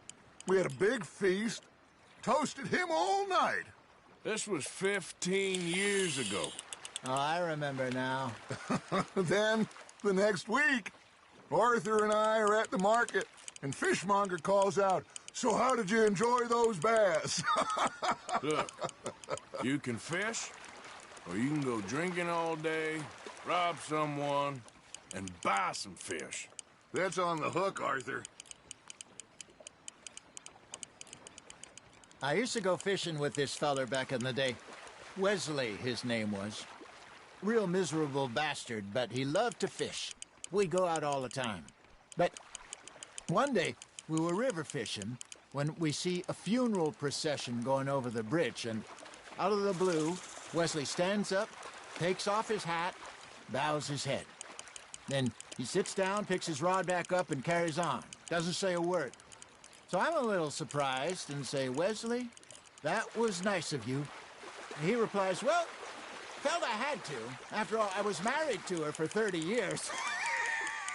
We had a big feast. Toasted him all night. This was 15 years ago. Oh, I remember now. Then, the next week, Arthur and I are at the market, and Fishmonger calls out, "So how did you enjoy those bass?" Look, you can fish, or you can go drinking all day, rob someone, and buy some fish. That's on the hook, Arthur. I used to go fishing with this feller back in the day. Wesley, his name was. Real miserable bastard, but he loved to fish. We'd go out all the time. But one day, we were river fishing when we see a funeral procession going over the bridge, and out of the blue, Wesley stands up, takes off his hat, bows his head. Then he sits down, picks his rod back up, and carries on. Doesn't say a word. So I'm a little surprised and say, "Wesley, that was nice of you." And he replies, "Well, felt I had to. After all, I was married to her for 30 years.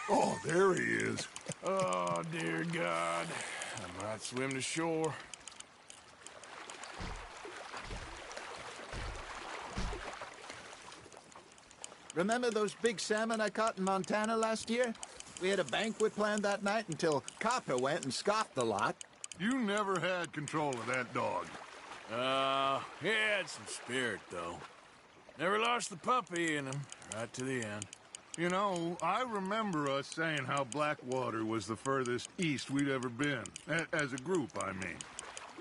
Oh, there he is. Oh, dear God. I might swim to shore. Remember those big salmon I caught in Montana last year? We had a banquet planned that night until Copper went and scoffed the lot. You never had control of that dog. He had some spirit, though. Never lost the puppy in him, right to the end. You know, I remember us saying how Blackwater was the furthest east we'd ever been. As a group, I mean.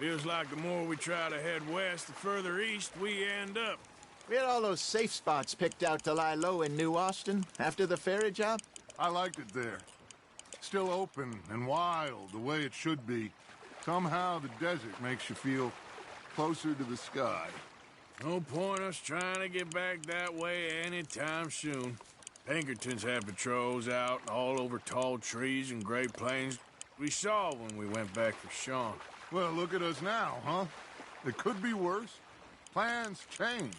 Feels like the more we try to head west, the further east we end up. We had all those safe spots picked out to lie low in New Austin after the ferry job. I liked it there. Still open and wild, the way it should be. Somehow the desert makes you feel closer to the sky. No point us trying to get back that way anytime soon. Pinkertons had patrols out all over tall trees and Great Plains. We saw when we went back for Sean. Well, look at us now, huh? It could be worse. Plans change.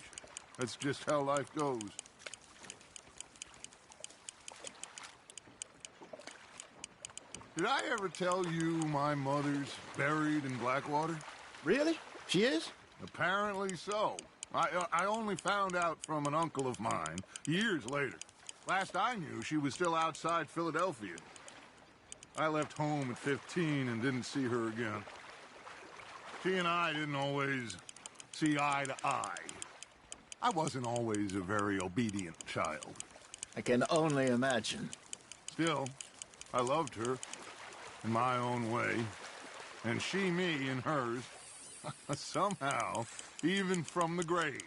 That's just how life goes. Did I ever tell you my mother's buried in Blackwater? Really? She is? Apparently so. I only found out from an uncle of mine years later. Last I knew, she was still outside Philadelphia. I left home at 15 and didn't see her again. She and I didn't always see eye to eye. I wasn't always a very obedient child. I can only imagine. Still, I loved her. in my own way, and she me in hers. Somehow, even from the grave,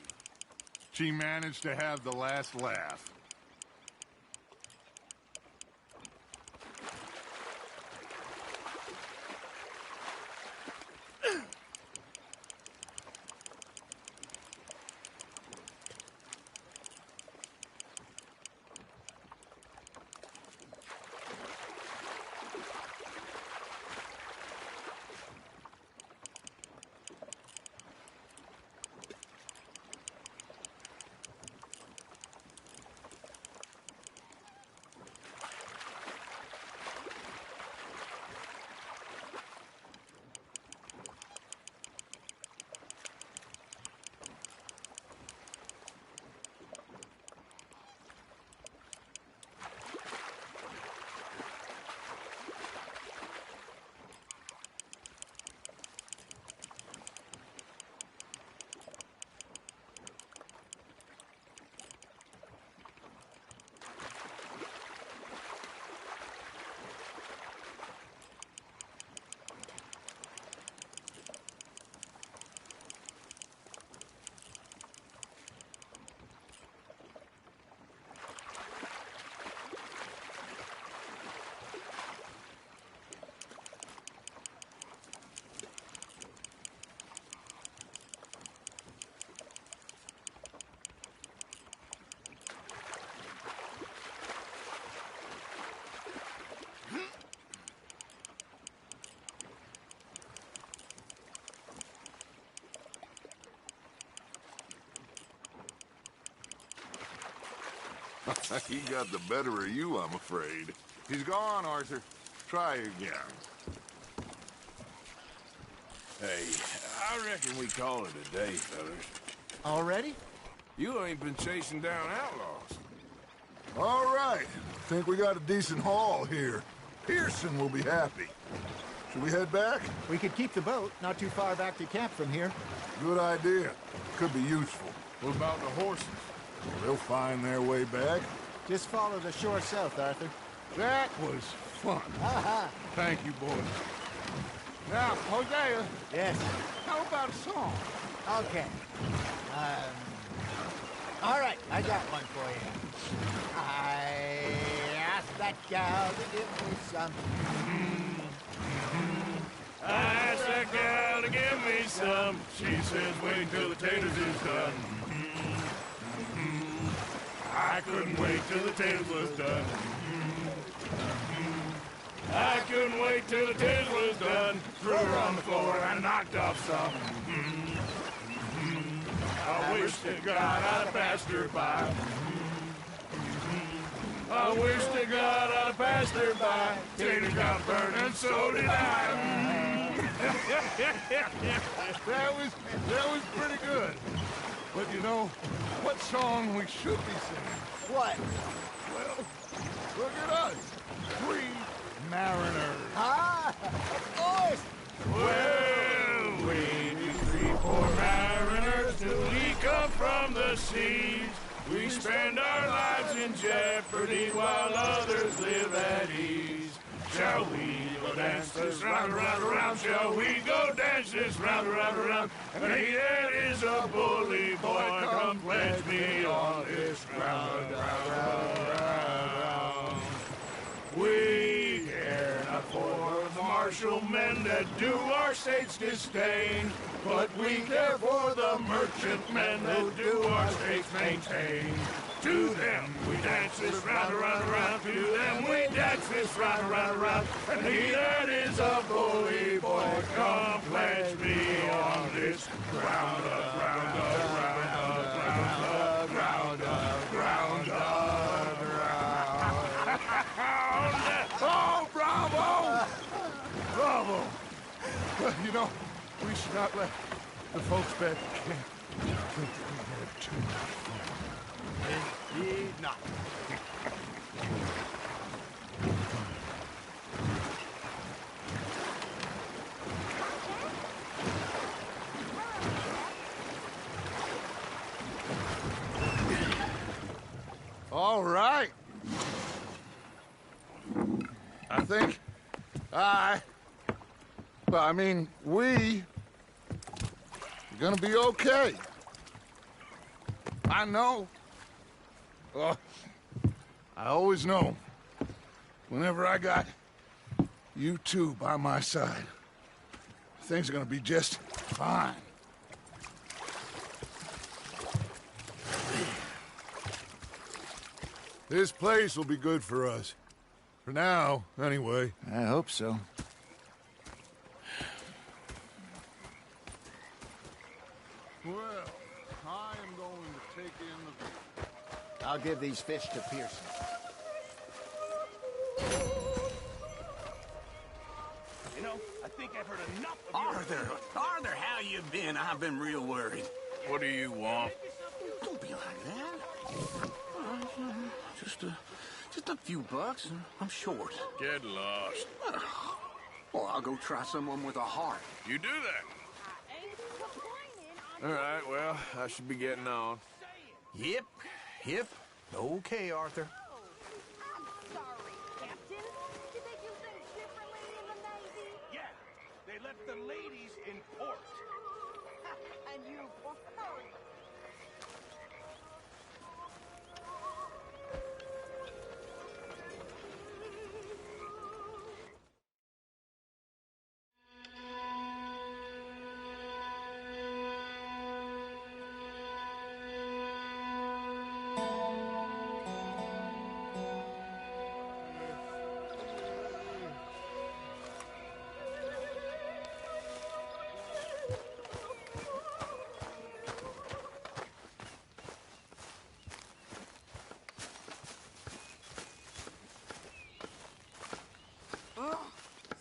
she managed to have the last laugh. He got the better of you, I'm afraid. He's gone, Arthur. Try again. Hey, I reckon we call it a day, fellas. Already? You ain't been chasing down outlaws. All right. Think we got a decent haul here. Pearson will be happy. Should we head back? We could keep the boat not too far back to camp from here. Good idea. Could be useful. What about the horses? They'll find their way back. Just follow the shore south, Arthur. That was fun. Aha! Thank you, boys. Now, Hosea. Yes? How about a song? Okay. All right, I got one for you. I asked that gal to give me some. I asked that gal to give me some. She says wait till the taters is done. I couldn't wait till the taters was done. I couldn't wait till the taters was done. Threw her on the floor and knocked off some. I wish to God I'd have passed her by. I wish to God I'd have passed her by. Taters got burned and so did I. That was pretty good. But you know, what song we should be singing? What? Well, look at us. 3 mariners. Ah, of course. Well, we 3 poor mariners till we come from the seas. We spend our lives in jeopardy while others live at ease. Shall we go dance this round, around, around? Shall we go dance this round, around, around? And he that is a bully boy, come pledge me on this round, round, round, round. We care not for the martial men that do our state's disdain, but we care for the merchant men that do our state's maintain. To them we dance this round, around, around. To them we dance this round, around, around. And he that is a bully boy, come pledge me on this round up, round up, round up, round up, round up, round up, round up. Oh, bravo! Bravo! Well, you know, we should not let the folks back at camp think we had too much fun. Indeed not. All right. I Well, I mean, we are gonna be okay. I know. Oh, I always know. Whenever I got you two by my side, things are gonna be just fine. This place will be good for us. For now, anyway. I hope so. Well, I am going to take in the view. I'll give these fish to Pearson. You know, I think I've heard enough of Arthur, how you been? I've been real worried. What do you want? Don't be like that. Just a few bucks, and I'm short. Get lost. Well, I'll go try someone with a heart. You do that. All right, well, I should be getting on. Yep. Okay, Arthur. Yeah, they left the ladies in port. And you were sorry.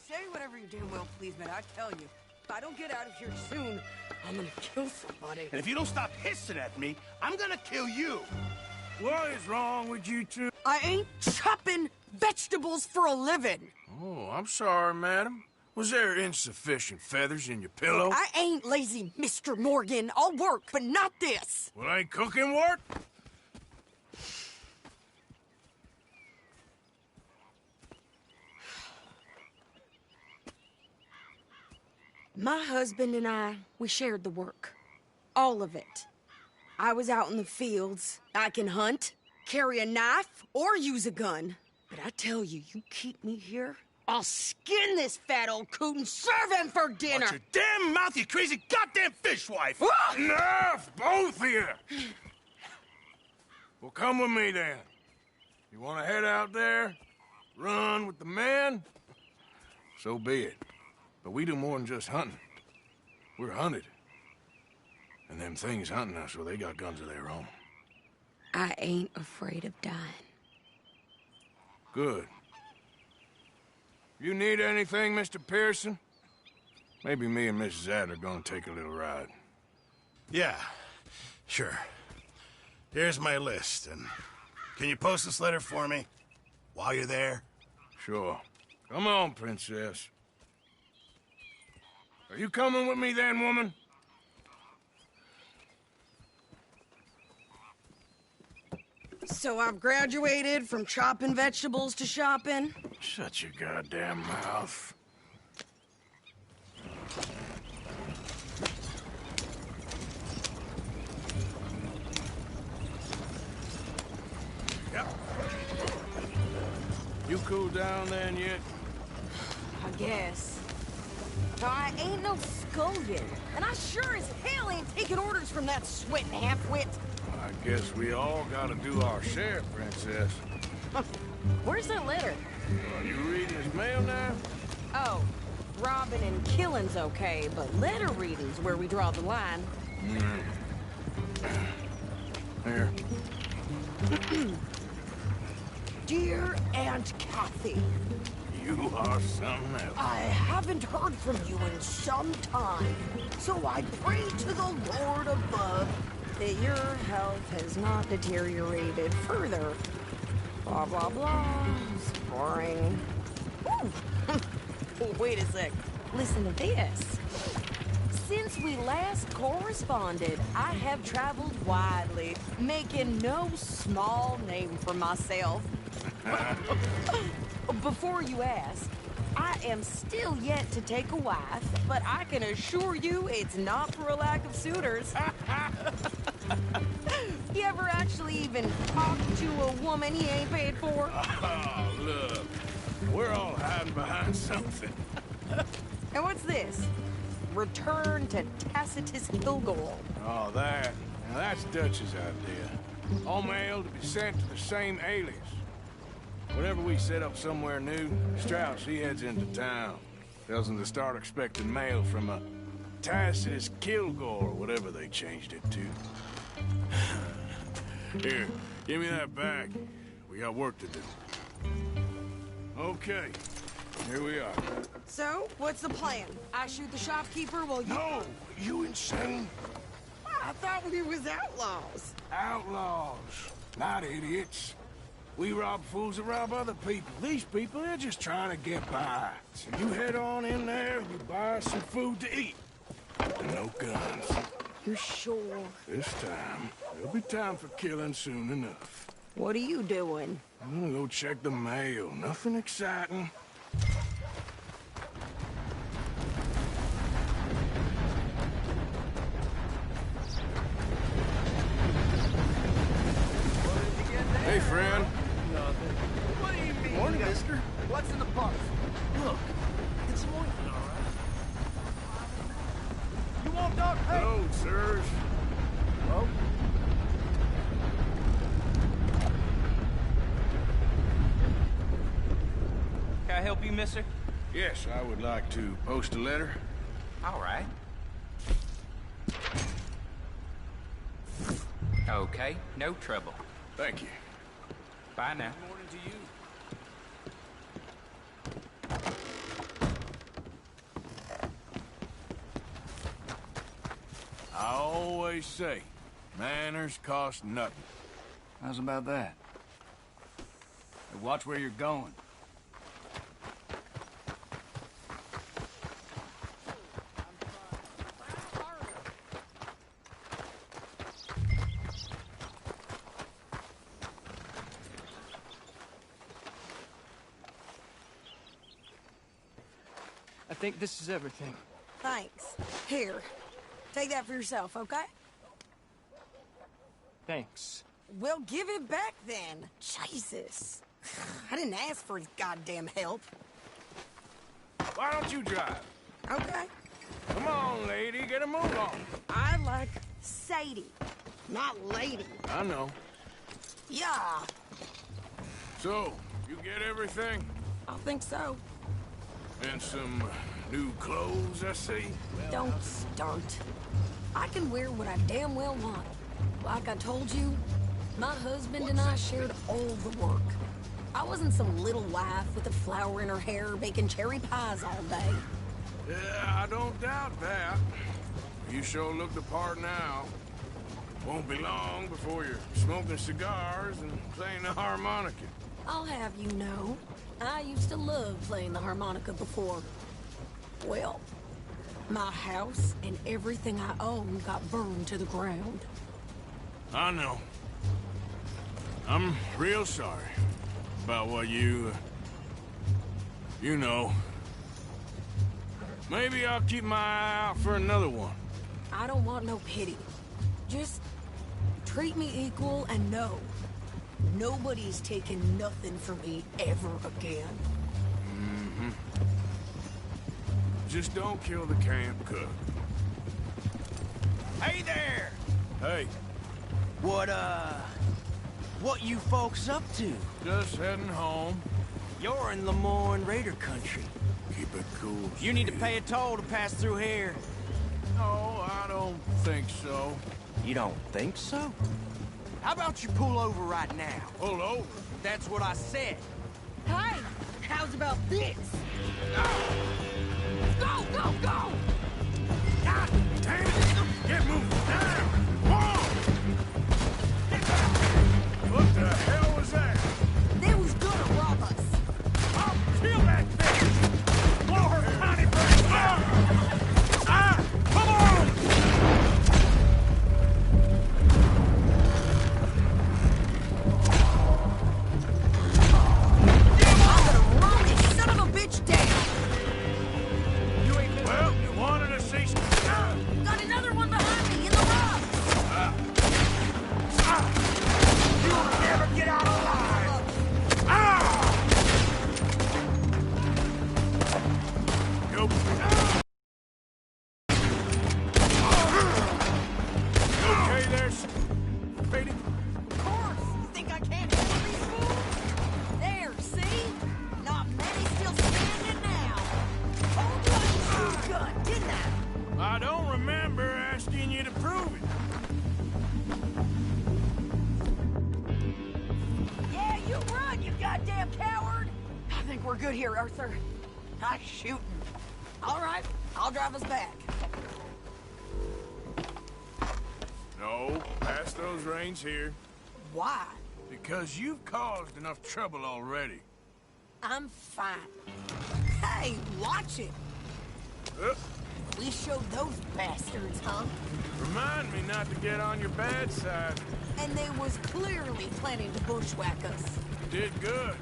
Say whatever you damn well please, but I tell you, if I don't get out of here soon, I'm gonna kill somebody. And if you don't stop hissing at me, I'm gonna kill you. What is wrong with you two? I ain't chopping vegetables for a living. Oh, I'm sorry, madam. Was there insufficient feathers in your pillow? I ain't lazy, Mr. Morgan. I'll work, but not this. Well, ain't cooking work? My husband and I, we shared the work. All of it. I was out in the fields. I can hunt, carry a knife, or use a gun. But I tell you, you keep me here, I'll skin this fat old coot and serve him for dinner. Watch your damn mouth, you crazy goddamn fishwife! Enough, both of you! Well, come with me then. You want to head out there, run with the men? So be it. But we do more than just hunting. We're hunted. And them things hunting us, well, they got guns of their own. I ain't afraid of dying. Good. You need anything, Mr. Pearson? Maybe me and Mrs. Adler gonna take a little ride. Yeah, sure. Here's my list, and can you post this letter for me while you're there? Sure. Come on, Princess. Are you coming with me then, woman? So I've graduated from chopping vegetables to shopping? Shut your goddamn mouth. Yep. You cooled down then yet? I guess. I ain't no scullion, and I sure as hell ain't taking orders from that sweating half-wit. I guess we all gotta do our share, Princess. Where's that letter? Are you reading his mail now? Oh, robbing and killing's okay, but letter reading's where we draw the line. Here. Dear Aunt Kathy. You are something else. I haven't heard from you in some time, so I pray to the Lord above that your health has not deteriorated further. Blah, blah, blah. It's boring. Ooh. Wait a sec. Listen to this. Since we last corresponded, I have traveled widely, making no small name for myself. Before you ask, I am still yet to take a wife, but I can assure you it's not for a lack of suitors. You ever actually even talk to a woman he ain't paid for? Oh, look. We're all hiding behind something. And what's this? Return to Tacitus Kilgore. Oh, that. Now, that's Dutch's idea. All mail to be sent to the same alias. Whenever we set up somewhere new, Strauss, he heads into town. Tells them to start expecting mail from a Tacitus Kilgore, or whatever they changed it to. Here, give me that back. We got work to do. Okay, here we are. So, what's the plan? I shoot the shopkeeper while you... No! You insane? I thought we was outlaws. Outlaws, not idiots. We rob fools that rob other people. These people, they're just trying to get by. So you head on in there and you buy us some food to eat. And no guns. You're sure? This time, there'll be time for killing soon enough. What are you doing? I'm gonna go check the mail. Nothing exciting. Hey, friend. Nothing. What do you mean? Morning, mister. What's in the box? Look, it's moist, all right? You want dog? Hey! Hello, sirs. Hello? Can I help you, mister? Yes, I would like to post a letter. All right. Okay, no trouble. Thank you. Bye now. Good morning to you. I always say, manners cost nothing. How's about that? Hey, watch where you're going. I think this is everything. Thanks. Here, take that for yourself, okay? Thanks. Well, give it back then. Jesus. I didn't ask for his goddamn help. Why don't you drive? Okay. Come on, lady, get a move on. I like Sadie, not lady. I know. Yeah, So, you get everything? I think so. And some new clothes, I see? Don't start. I can wear what I damn well want. Like I told you, my husband and I shared all the work. I wasn't some little wife with a flower in her hair baking cherry pies all day. Yeah, I don't doubt that. You sure look the part now. Won't be long before you're smoking cigars and playing the harmonica. I'll have you know, I used to love playing the harmonica before. Well, my house and everything I own got burned to the ground. I know. I'm real sorry about what you know. Maybe I'll keep my eye out for another one. I don't want no pity. Just treat me equal and know nobody's taking nothing from me ever again. Mm-hmm. Just don't kill the camp cook. Hey there! Hey. What you folks up to? Just heading home. You're in Lemoyne Raider country. Keep it cool. You need to pay a toll to pass through here. No, I don't think so. You don't think so? How about you pull over right now? Pull over? That's what I said. Hey, how's about this? Go, go, go! God damn it! Get moving now! Whoa! What the hell was that? They was gonna rob us. I'll kill that bitch! Blow her tiny brains out! Come on! I'm gonna run this son of a bitch down! moving. Yeah, you run, you goddamn coward! I think we're good here, Arthur. Nice shooting. All right, I'll drive us back. No, pass those reins here. Why? Because you've caused enough trouble already. I'm fine. Hey, watch it. We showed those bastards, huh? Remind me not to get on your bad side. And they was clearly planning to bushwhack us. You did good.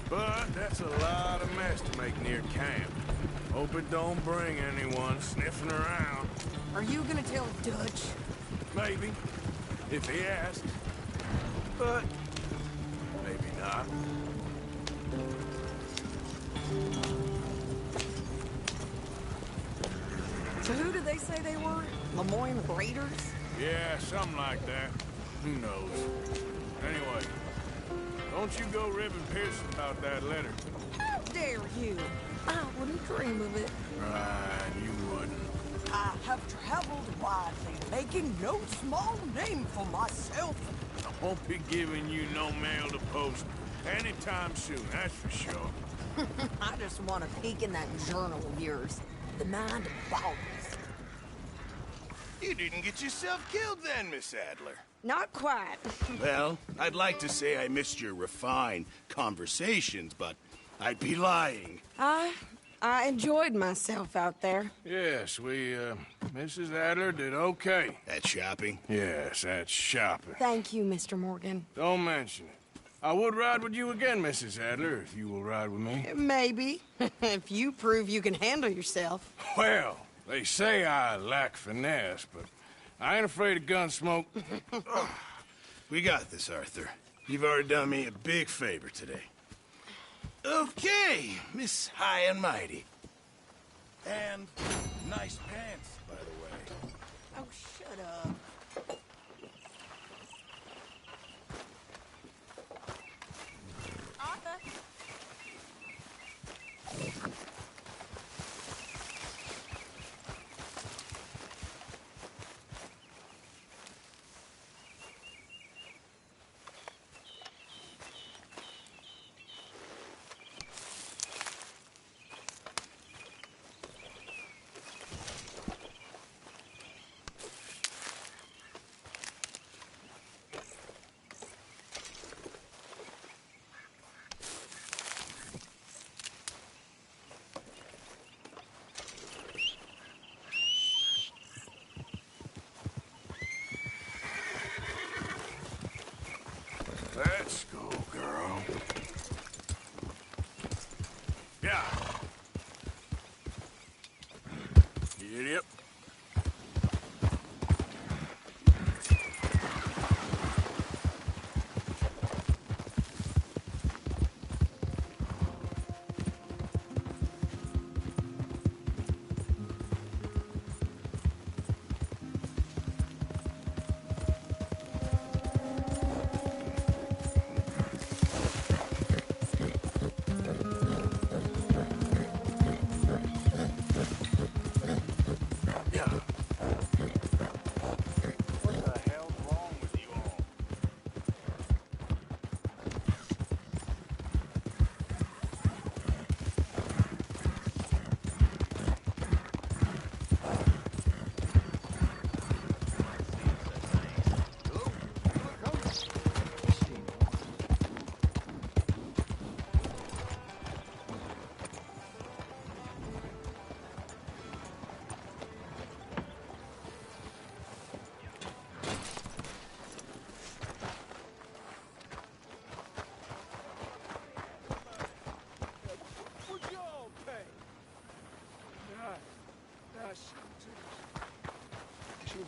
But that's a lot of mess to make near camp. Hope it don't bring anyone sniffing around. Are you gonna tell Dutch? Maybe, if he asks. But maybe not. So who did they say they were? Lemoyne Raiders? Yeah, something like that. Who knows? Anyway, don't you go ribbing Pearson about that letter. How dare you? I wouldn't dream of it. Right, you wouldn't. I have traveled widely, making no small name for myself. I won't be giving you no mail to post anytime soon, that's for sure. I just want to peek in that journal of yours. The mind boggles. You didn't get yourself killed then, Miss Adler. Not quite. Well, I'd like to say I missed your refined conversations, but I'd be lying. I enjoyed myself out there. Yes, Mrs. Adler did okay. At shopping? Yes, at shopping. Thank you, Mr. Morgan. Don't mention it. I would ride with you again, Mrs. Adler, if you will ride with me. Maybe. If you prove you can handle yourself. Well, they say I lack finesse, but I ain't afraid of gun smoke. We got this, Arthur. You've already done me a big favor today. Okay, Miss High and Mighty. And nice pants, by the way. Oh, shut up. Arthur. Let's go, girl. Yeah. Idiot.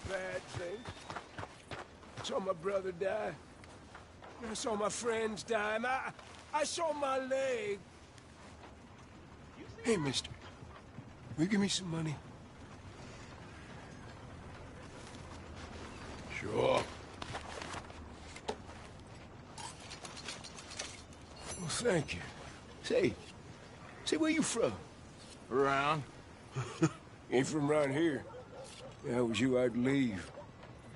Bad thing. I saw my brother die. I saw my friends die. I saw my leg. Hey, mister. Will you give me some money? Sure. Well, thank you. Say, where you from? Around. Ain't from around here. If I was you, I'd leave.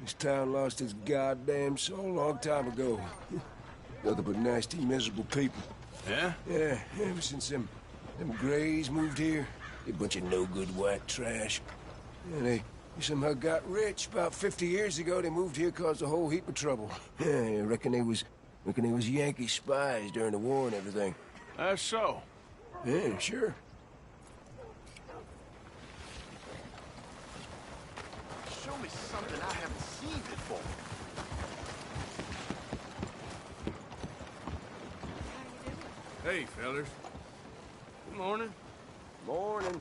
This town lost its goddamn soul a long time ago. Nothing but nasty, miserable people. Yeah? Yeah, ever since them Grays moved here. A bunch of no-good white trash. Yeah, they somehow got rich. About 50 years ago, they moved here, caused a whole heap of trouble. Yeah, I reckon they was Yankee spies during the war and everything. That's so. Yeah, sure. Show me something I haven't seen before. Hey, fellas. Good morning. Morning.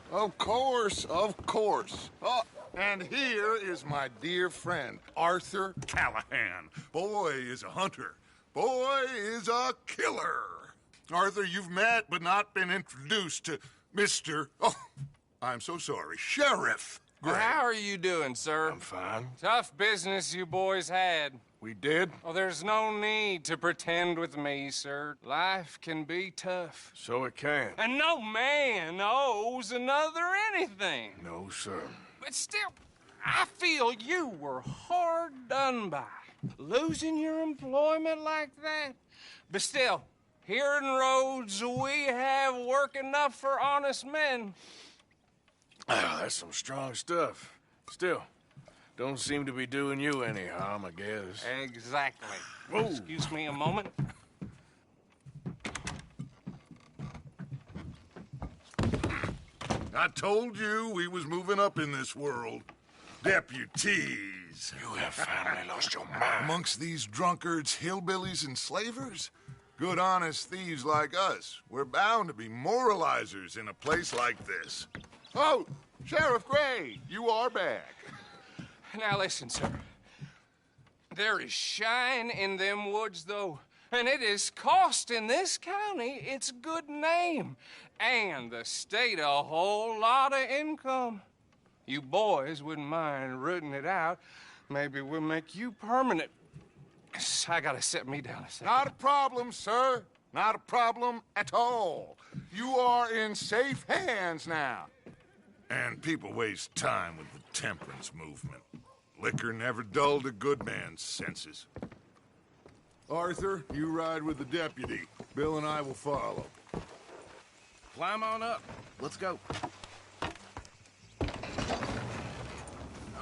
Of course, of course. Oh, and here is my dear friend, Arthur Callahan. Boy is a hunter. Boy is a killer. Arthur, you've met but not been introduced to Mr. Oh, I'm so sorry, Sheriff Gray. How are you doing, sir? I'm fine. Tough business you boys had. We did? Oh, there's no need to pretend with me, sir. Life can be tough. So it can. And no man owes another anything. No, sir. But still, I feel you were hard done by. Losing your employment like that. But still, here in Rhodes, we have work enough for honest men. Ah, that's some strong stuff. Still, don't seem to be doing you any harm, I guess. Exactly. Whoa. Excuse me a moment. I told you we was moving up in this world. Deputies. You have finally lost your mind. Amongst these drunkards, hillbillies, and slavers? Good, honest thieves like us. We're bound to be moralizers in a place like this. Oh, Sheriff Gray, you are back. Now listen, sir. There is shine in them woods, though, and it is costing this county its good name and the state a whole lot of income. You boys wouldn't mind rooting it out. Maybe we'll make you permanent. I gotta sit me down a second. Not a problem, sir. Not a problem at all. You are in safe hands now. And people waste time with the temperance movement. Liquor never dulled a good man's senses. Arthur, you ride with the deputy. Bill and I will follow. Climb on up. Let's go.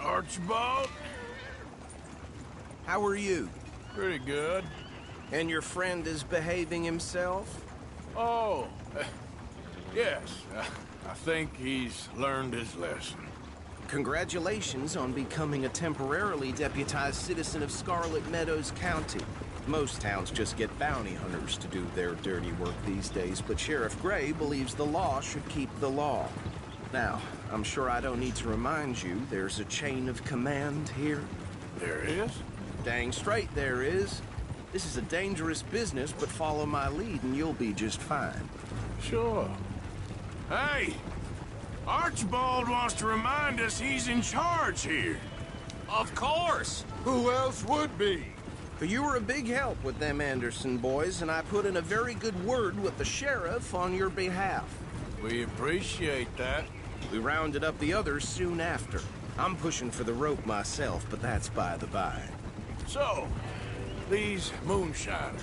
Archibald? How are you? Pretty good. And your friend is behaving himself? Oh, yes. I think he's learned his lesson. Congratulations on becoming a temporarily deputized citizen of Scarlet Meadows County. Most towns just get bounty hunters to do their dirty work these days, but Sheriff Gray believes the law should keep the law. Now, I'm sure I don't need to remind you, there's a chain of command here. There is? Dang straight there is. This is a dangerous business, but follow my lead and you'll be just fine. Sure. Hey! Archibald wants to remind us he's in charge here. Of course! Who else would be? You were a big help with them Anderson boys, and I put in a very good word with the sheriff on your behalf. We appreciate that. We rounded up the others soon after. I'm pushing for the rope myself, but that's by the by. So, these moonshiners.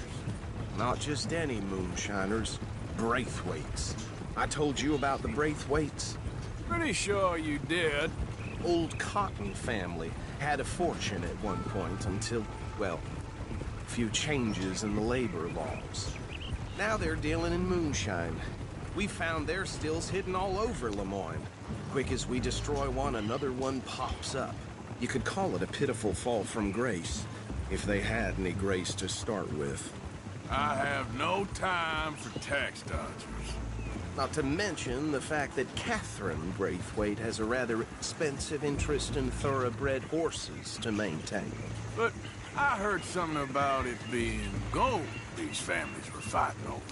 Not just any moonshiners. Braithwaites. I told you about the Braithwaites. Pretty sure you did. Old Cotton family had a fortune at one point until, well, a few changes in the labor laws. Now they're dealing in moonshine. We found their stills hidden all over Lemoyne. Quick as we destroy one, another one pops up. You could call it a pitiful fall from grace, if they had any grace to start with. I have no time for tax dodgers. Not to mention the fact that Catherine Braithwaite has a rather expensive interest in thoroughbred horses to maintain. But I heard something about it being gold these families were fighting over.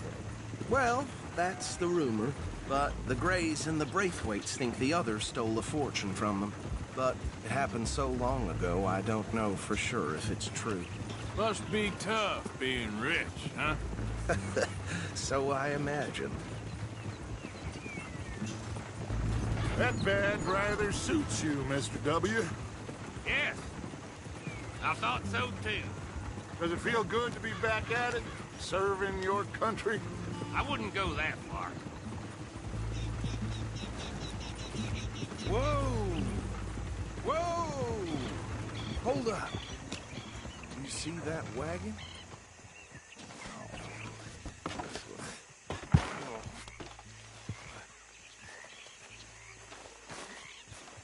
Well, that's the rumor. But the Grays and the Braithwaites think the others stole a fortune from them. But it happened so long ago, I don't know for sure if it's true. Must be tough being rich, huh? So I imagine. That badge rather suits you, Mr. W. Yes. I thought so, too. Does it feel good to be back at it? Serving your country? I wouldn't go that far. Whoa! Whoa! Hold up. You see that wagon?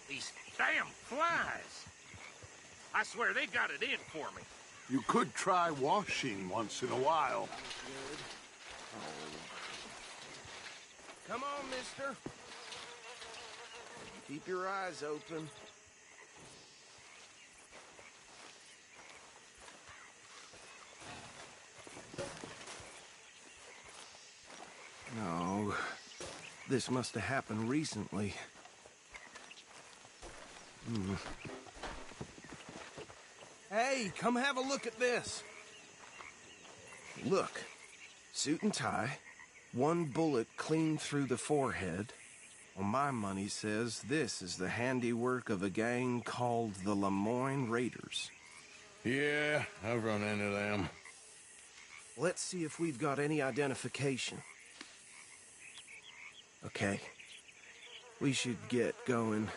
These damn flies. I swear they got it in for me. You could try washing once in a while. Come on, mister. Keep your eyes open. No, this must have happened recently. Hey, come have a look at this. Look, suit and tie, one bullet clean through the forehead. Well, my money says this is the handiwork of a gang called the Lemoyne Raiders. Yeah, I've run into them. Let's see if we've got any identification. Okay. We should get going.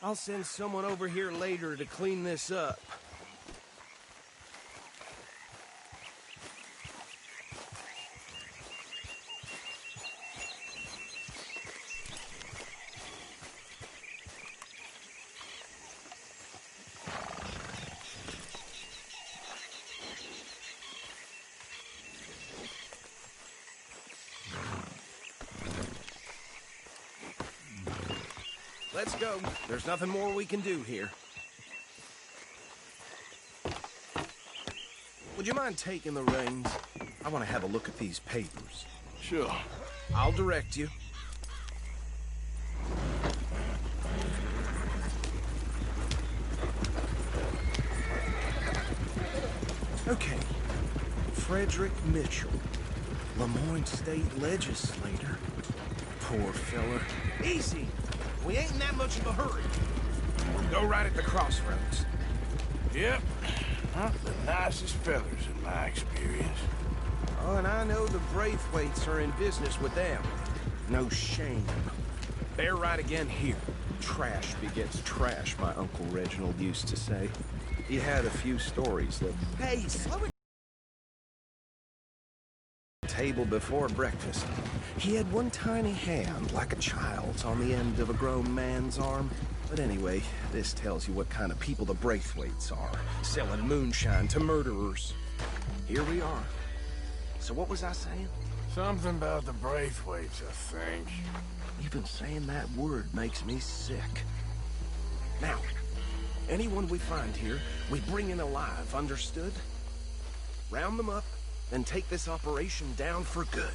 I'll send someone over here later to clean this up. Let's go. There's nothing more we can do here. Would you mind taking the reins? I want to have a look at these papers. Sure. I'll direct you. Okay. Frederick Mitchell, Lemoyne State Legislator. Poor fella. Easy. We ain't in that much of a hurry. Go right at the crossroads. Yep. Not the nicest fellas in my experience. Oh, and I know the Braithwaites are in business with them. No shame. They're right again here. Trash begets trash, my Uncle Reginald used to say. He had a few stories that... Hey, slow it... Table before breakfast. He had one tiny hand, like a child's, on the end of a grown man's arm. But anyway, this tells you what kind of people the Braithwaites are, selling moonshine to murderers. Here we are. So what was I saying? Something about the Braithwaites, I think. Even saying that word makes me sick. Now, anyone we find here, we bring in alive, understood? Round them up, then take this operation down for good.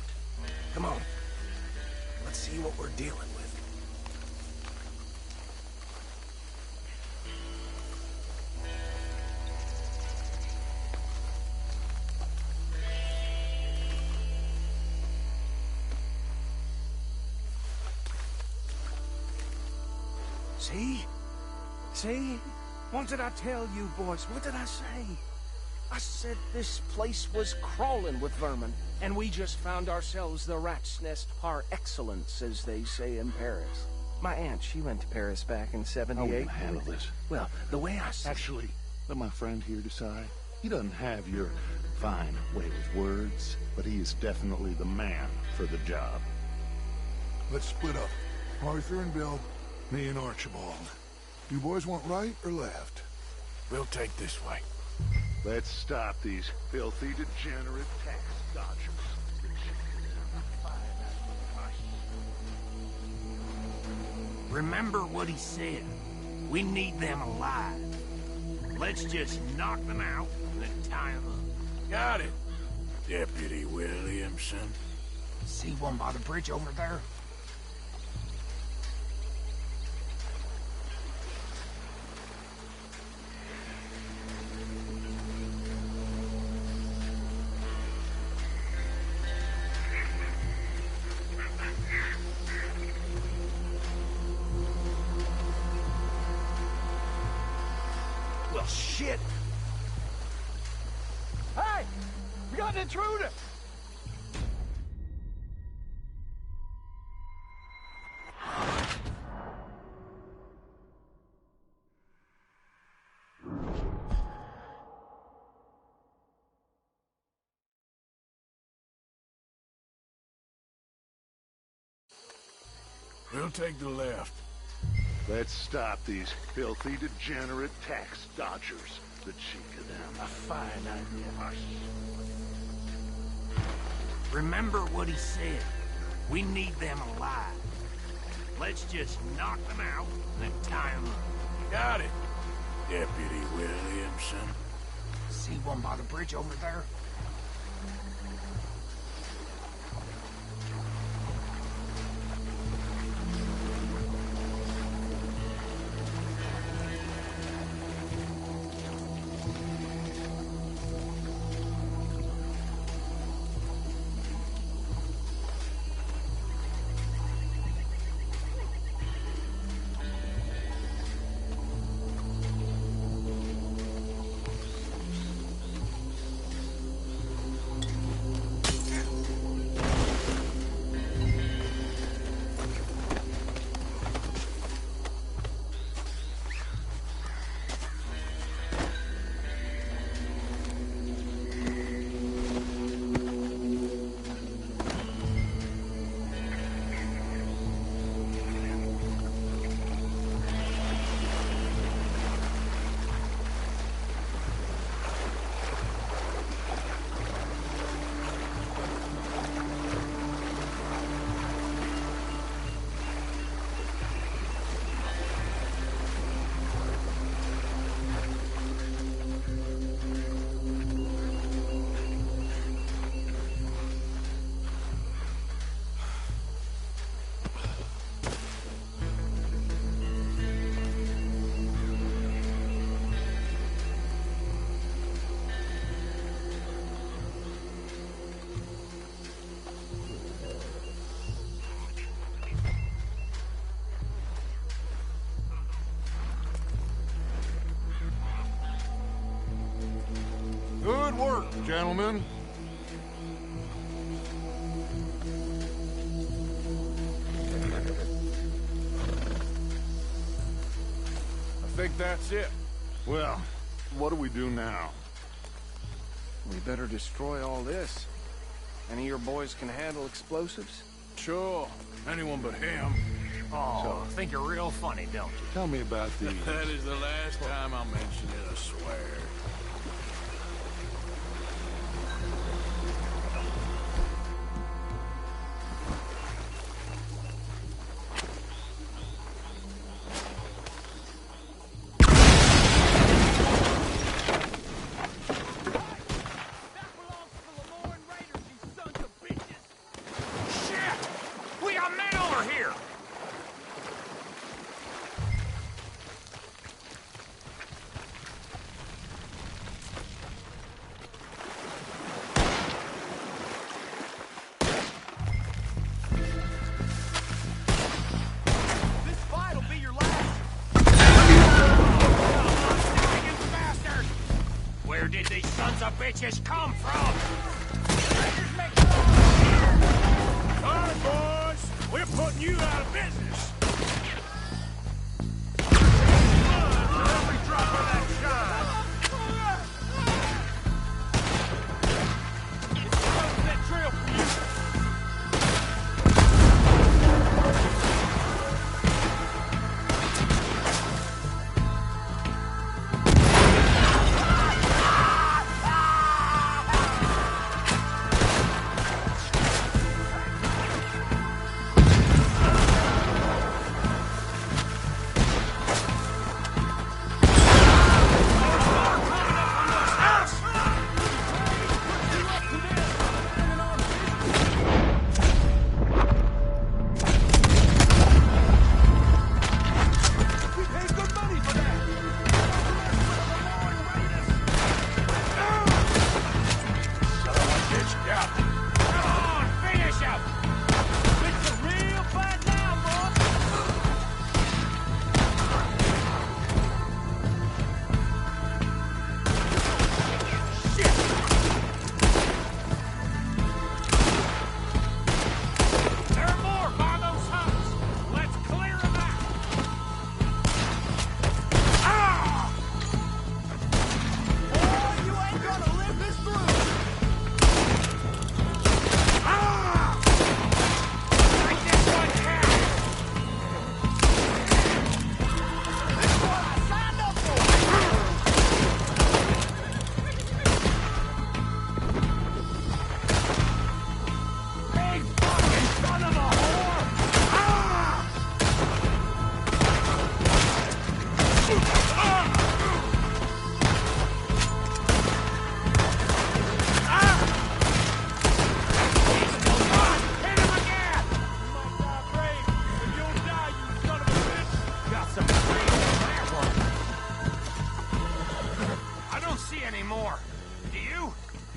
Come on. Let's see what we're dealing with. See? See? What did I tell you, boys? What did I say? I said this place was crawling with vermin, and we just found ourselves the rat's nest par excellence, as they say in Paris. My aunt, she went to Paris back in '78. How are we gonna handle this? Well, the way I see... Actually, let my friend here decide. He doesn't have your fine way with words, but he is definitely the man for the job. Let's split up. Arthur and Bill, me and Archibald. You boys want right or left? We'll take this way. Let's stop these filthy, degenerate tax dodgers. Remember what he said. We need them alive. Let's just knock them out and then tie them up. Got it, Deputy Williamson. See one by the bridge over there? Well, shit. Hey! We got an intruder! We'll take the left. Let's stop these filthy, degenerate tax dodgers. The cheek of them. A fine idea. Hush. Remember what he said. We need them alive. Let's just knock them out and tie them up. Got it, Deputy Williamson. See one by the bridge over there? Good work, gentlemen. I think that's it. Well, what do we do now? We better destroy all this. Any of your boys can handle explosives? Sure. Anyone but him. Oh, think you're real funny, don't you? Tell me about these. That is the last time I'll mention it, I swear. Where did these sons of bitches come from? Sorry, boys. We're putting you out of business. Every drop of that shine. It's a that trail for you.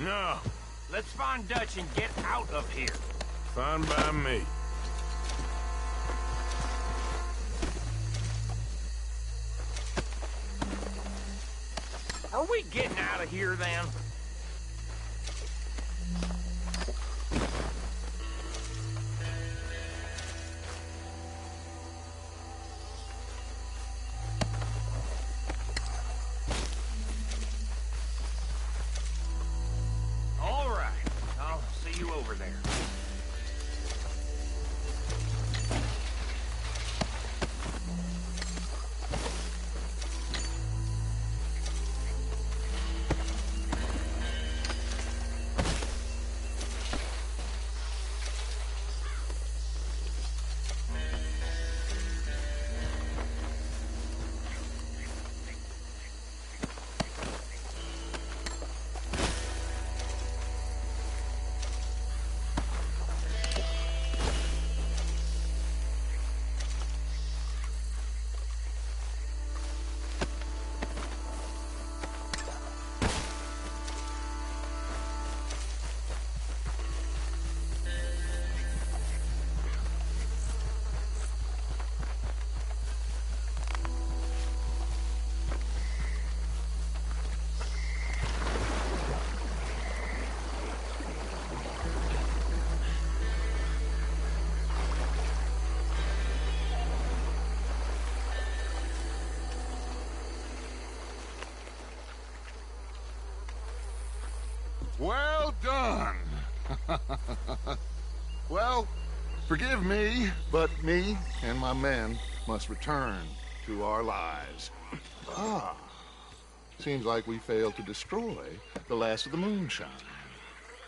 No. Let's find Dutch and get out of here. Fine by me. Are we getting out of here, then? All right. I'll see you over there. Well done. Well, forgive me, but me and my men must return to our lives. Ah, seems like we failed to destroy the last of the moonshine.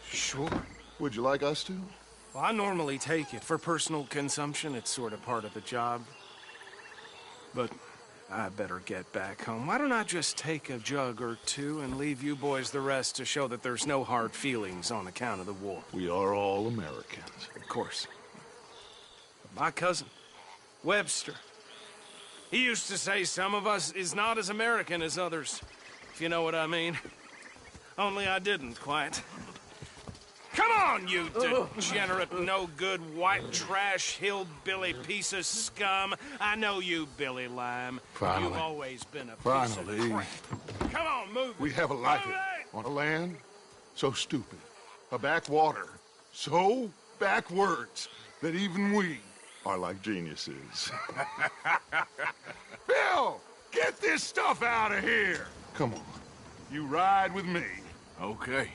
Sure. Would you like us to? Well, I normally take it for personal consumption. It's sort of part of the job. But I better get back home. Why don't I just take a jug or two and leave you boys the rest to show that there's no hard feelings on account of the war? We are all Americans. Of course. But my cousin, Webster, he used to say some of us is not as American as others, if you know what I mean. Only I didn't quite. Come on, you degenerate, no-good, white trash, hillbilly piece of scum. I know you, Billy Lime. Finally. You've always been a piece of crap. Come on, move it. We have a life on a land so stupid, a backwater so backwards that even we are like geniuses. Bill, get this stuff out of here. Come on, you ride with me. Okay.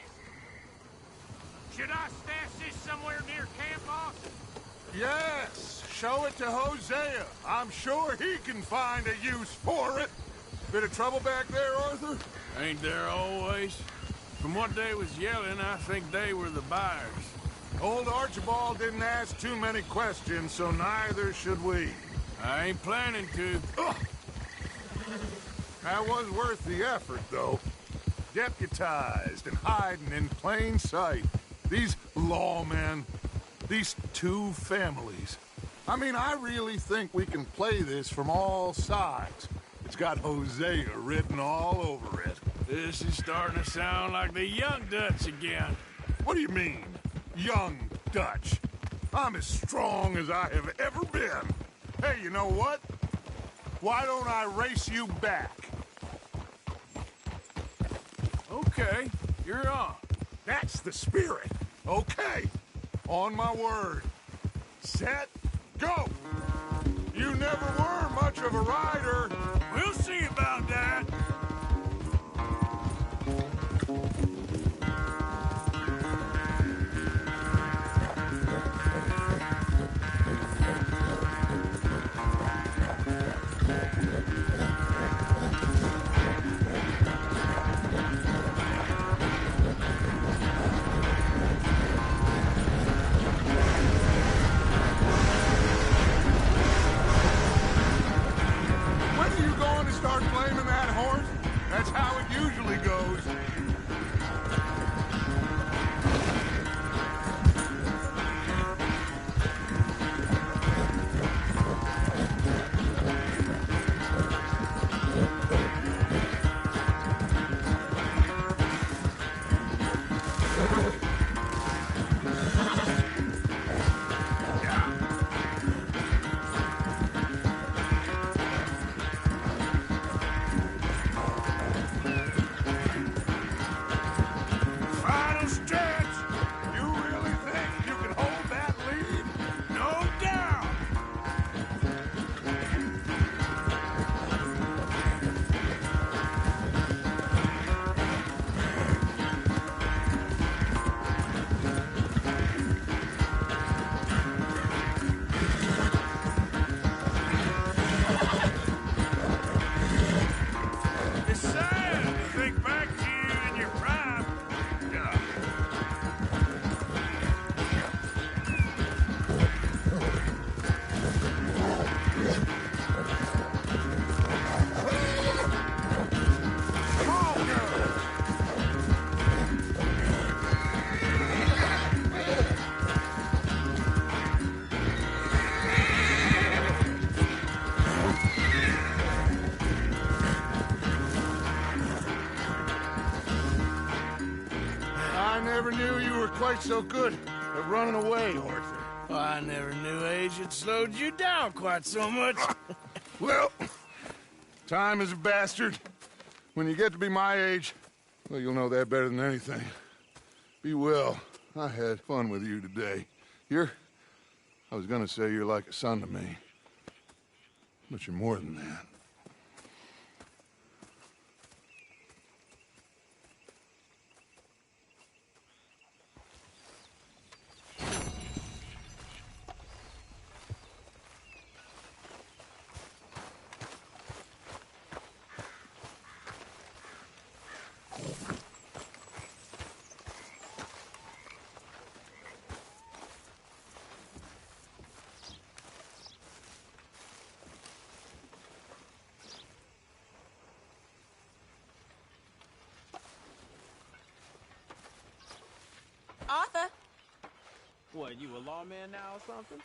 Should I stash this somewhere near camp, boss? Yes, show it to Hosea. I'm sure he can find a use for it. Bit of trouble back there, Arthur? Ain't there always? From what they was yelling, I think they were the buyers. Old Archibald didn't ask too many questions, so neither should we. I ain't planning to. Ugh. That was worth the effort, though. Deputized and hiding in plain sight. These lawmen, these two families. I mean, I really think we can play this from all sides. It's got Hosea written all over it. This is starting to sound like the young Dutch again. What do you mean, young Dutch? I'm as strong as I have ever been. Hey, you know what? Why don't I race you back? Okay, you're on. That's the spirit. Okay, on my word. Set, go! You never were much of a rider. We'll see about that. When never knew you were quite so good at running away, Arthur. I never knew age had slowed you down quite so much. Well, time is a bastard. When you get to be my age, well, you'll know that better than anything. Be well. I had fun with you today. I was gonna say you're like a son to me. But you're more than that. Arthur? What, you a lawman now or something?